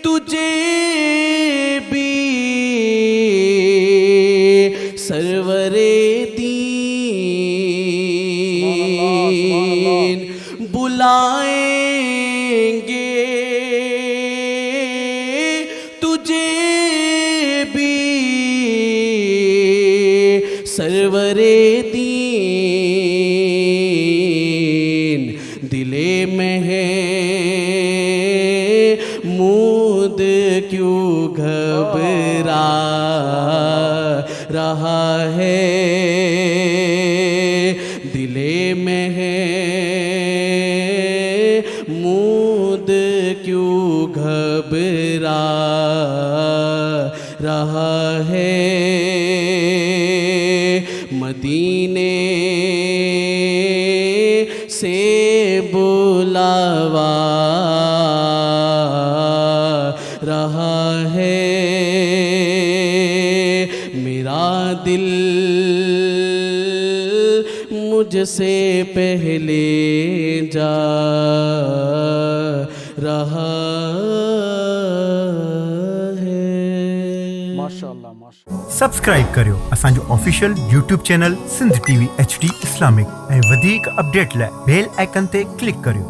Speaker 2: तुझे भी सरवरे दीन, बुलाएंगे तुझे भी सरवरे दीन, مود کیوں گھبرا رہا ہے دل میں ہے مود کیوں گھبرا رہا ہے مدینے سے بلاوا رہا ہے میرا دل مجھ سے پہلے جا رہا ہے.
Speaker 1: ماشاءاللہ ماشاءاللہ.
Speaker 4: سبسڪرائب करियो असांजो official YouTube channel Sindh TV HD Islamic ऐं वधीक अपडेट लाइ बेल आइकन ते क्लिक करियो.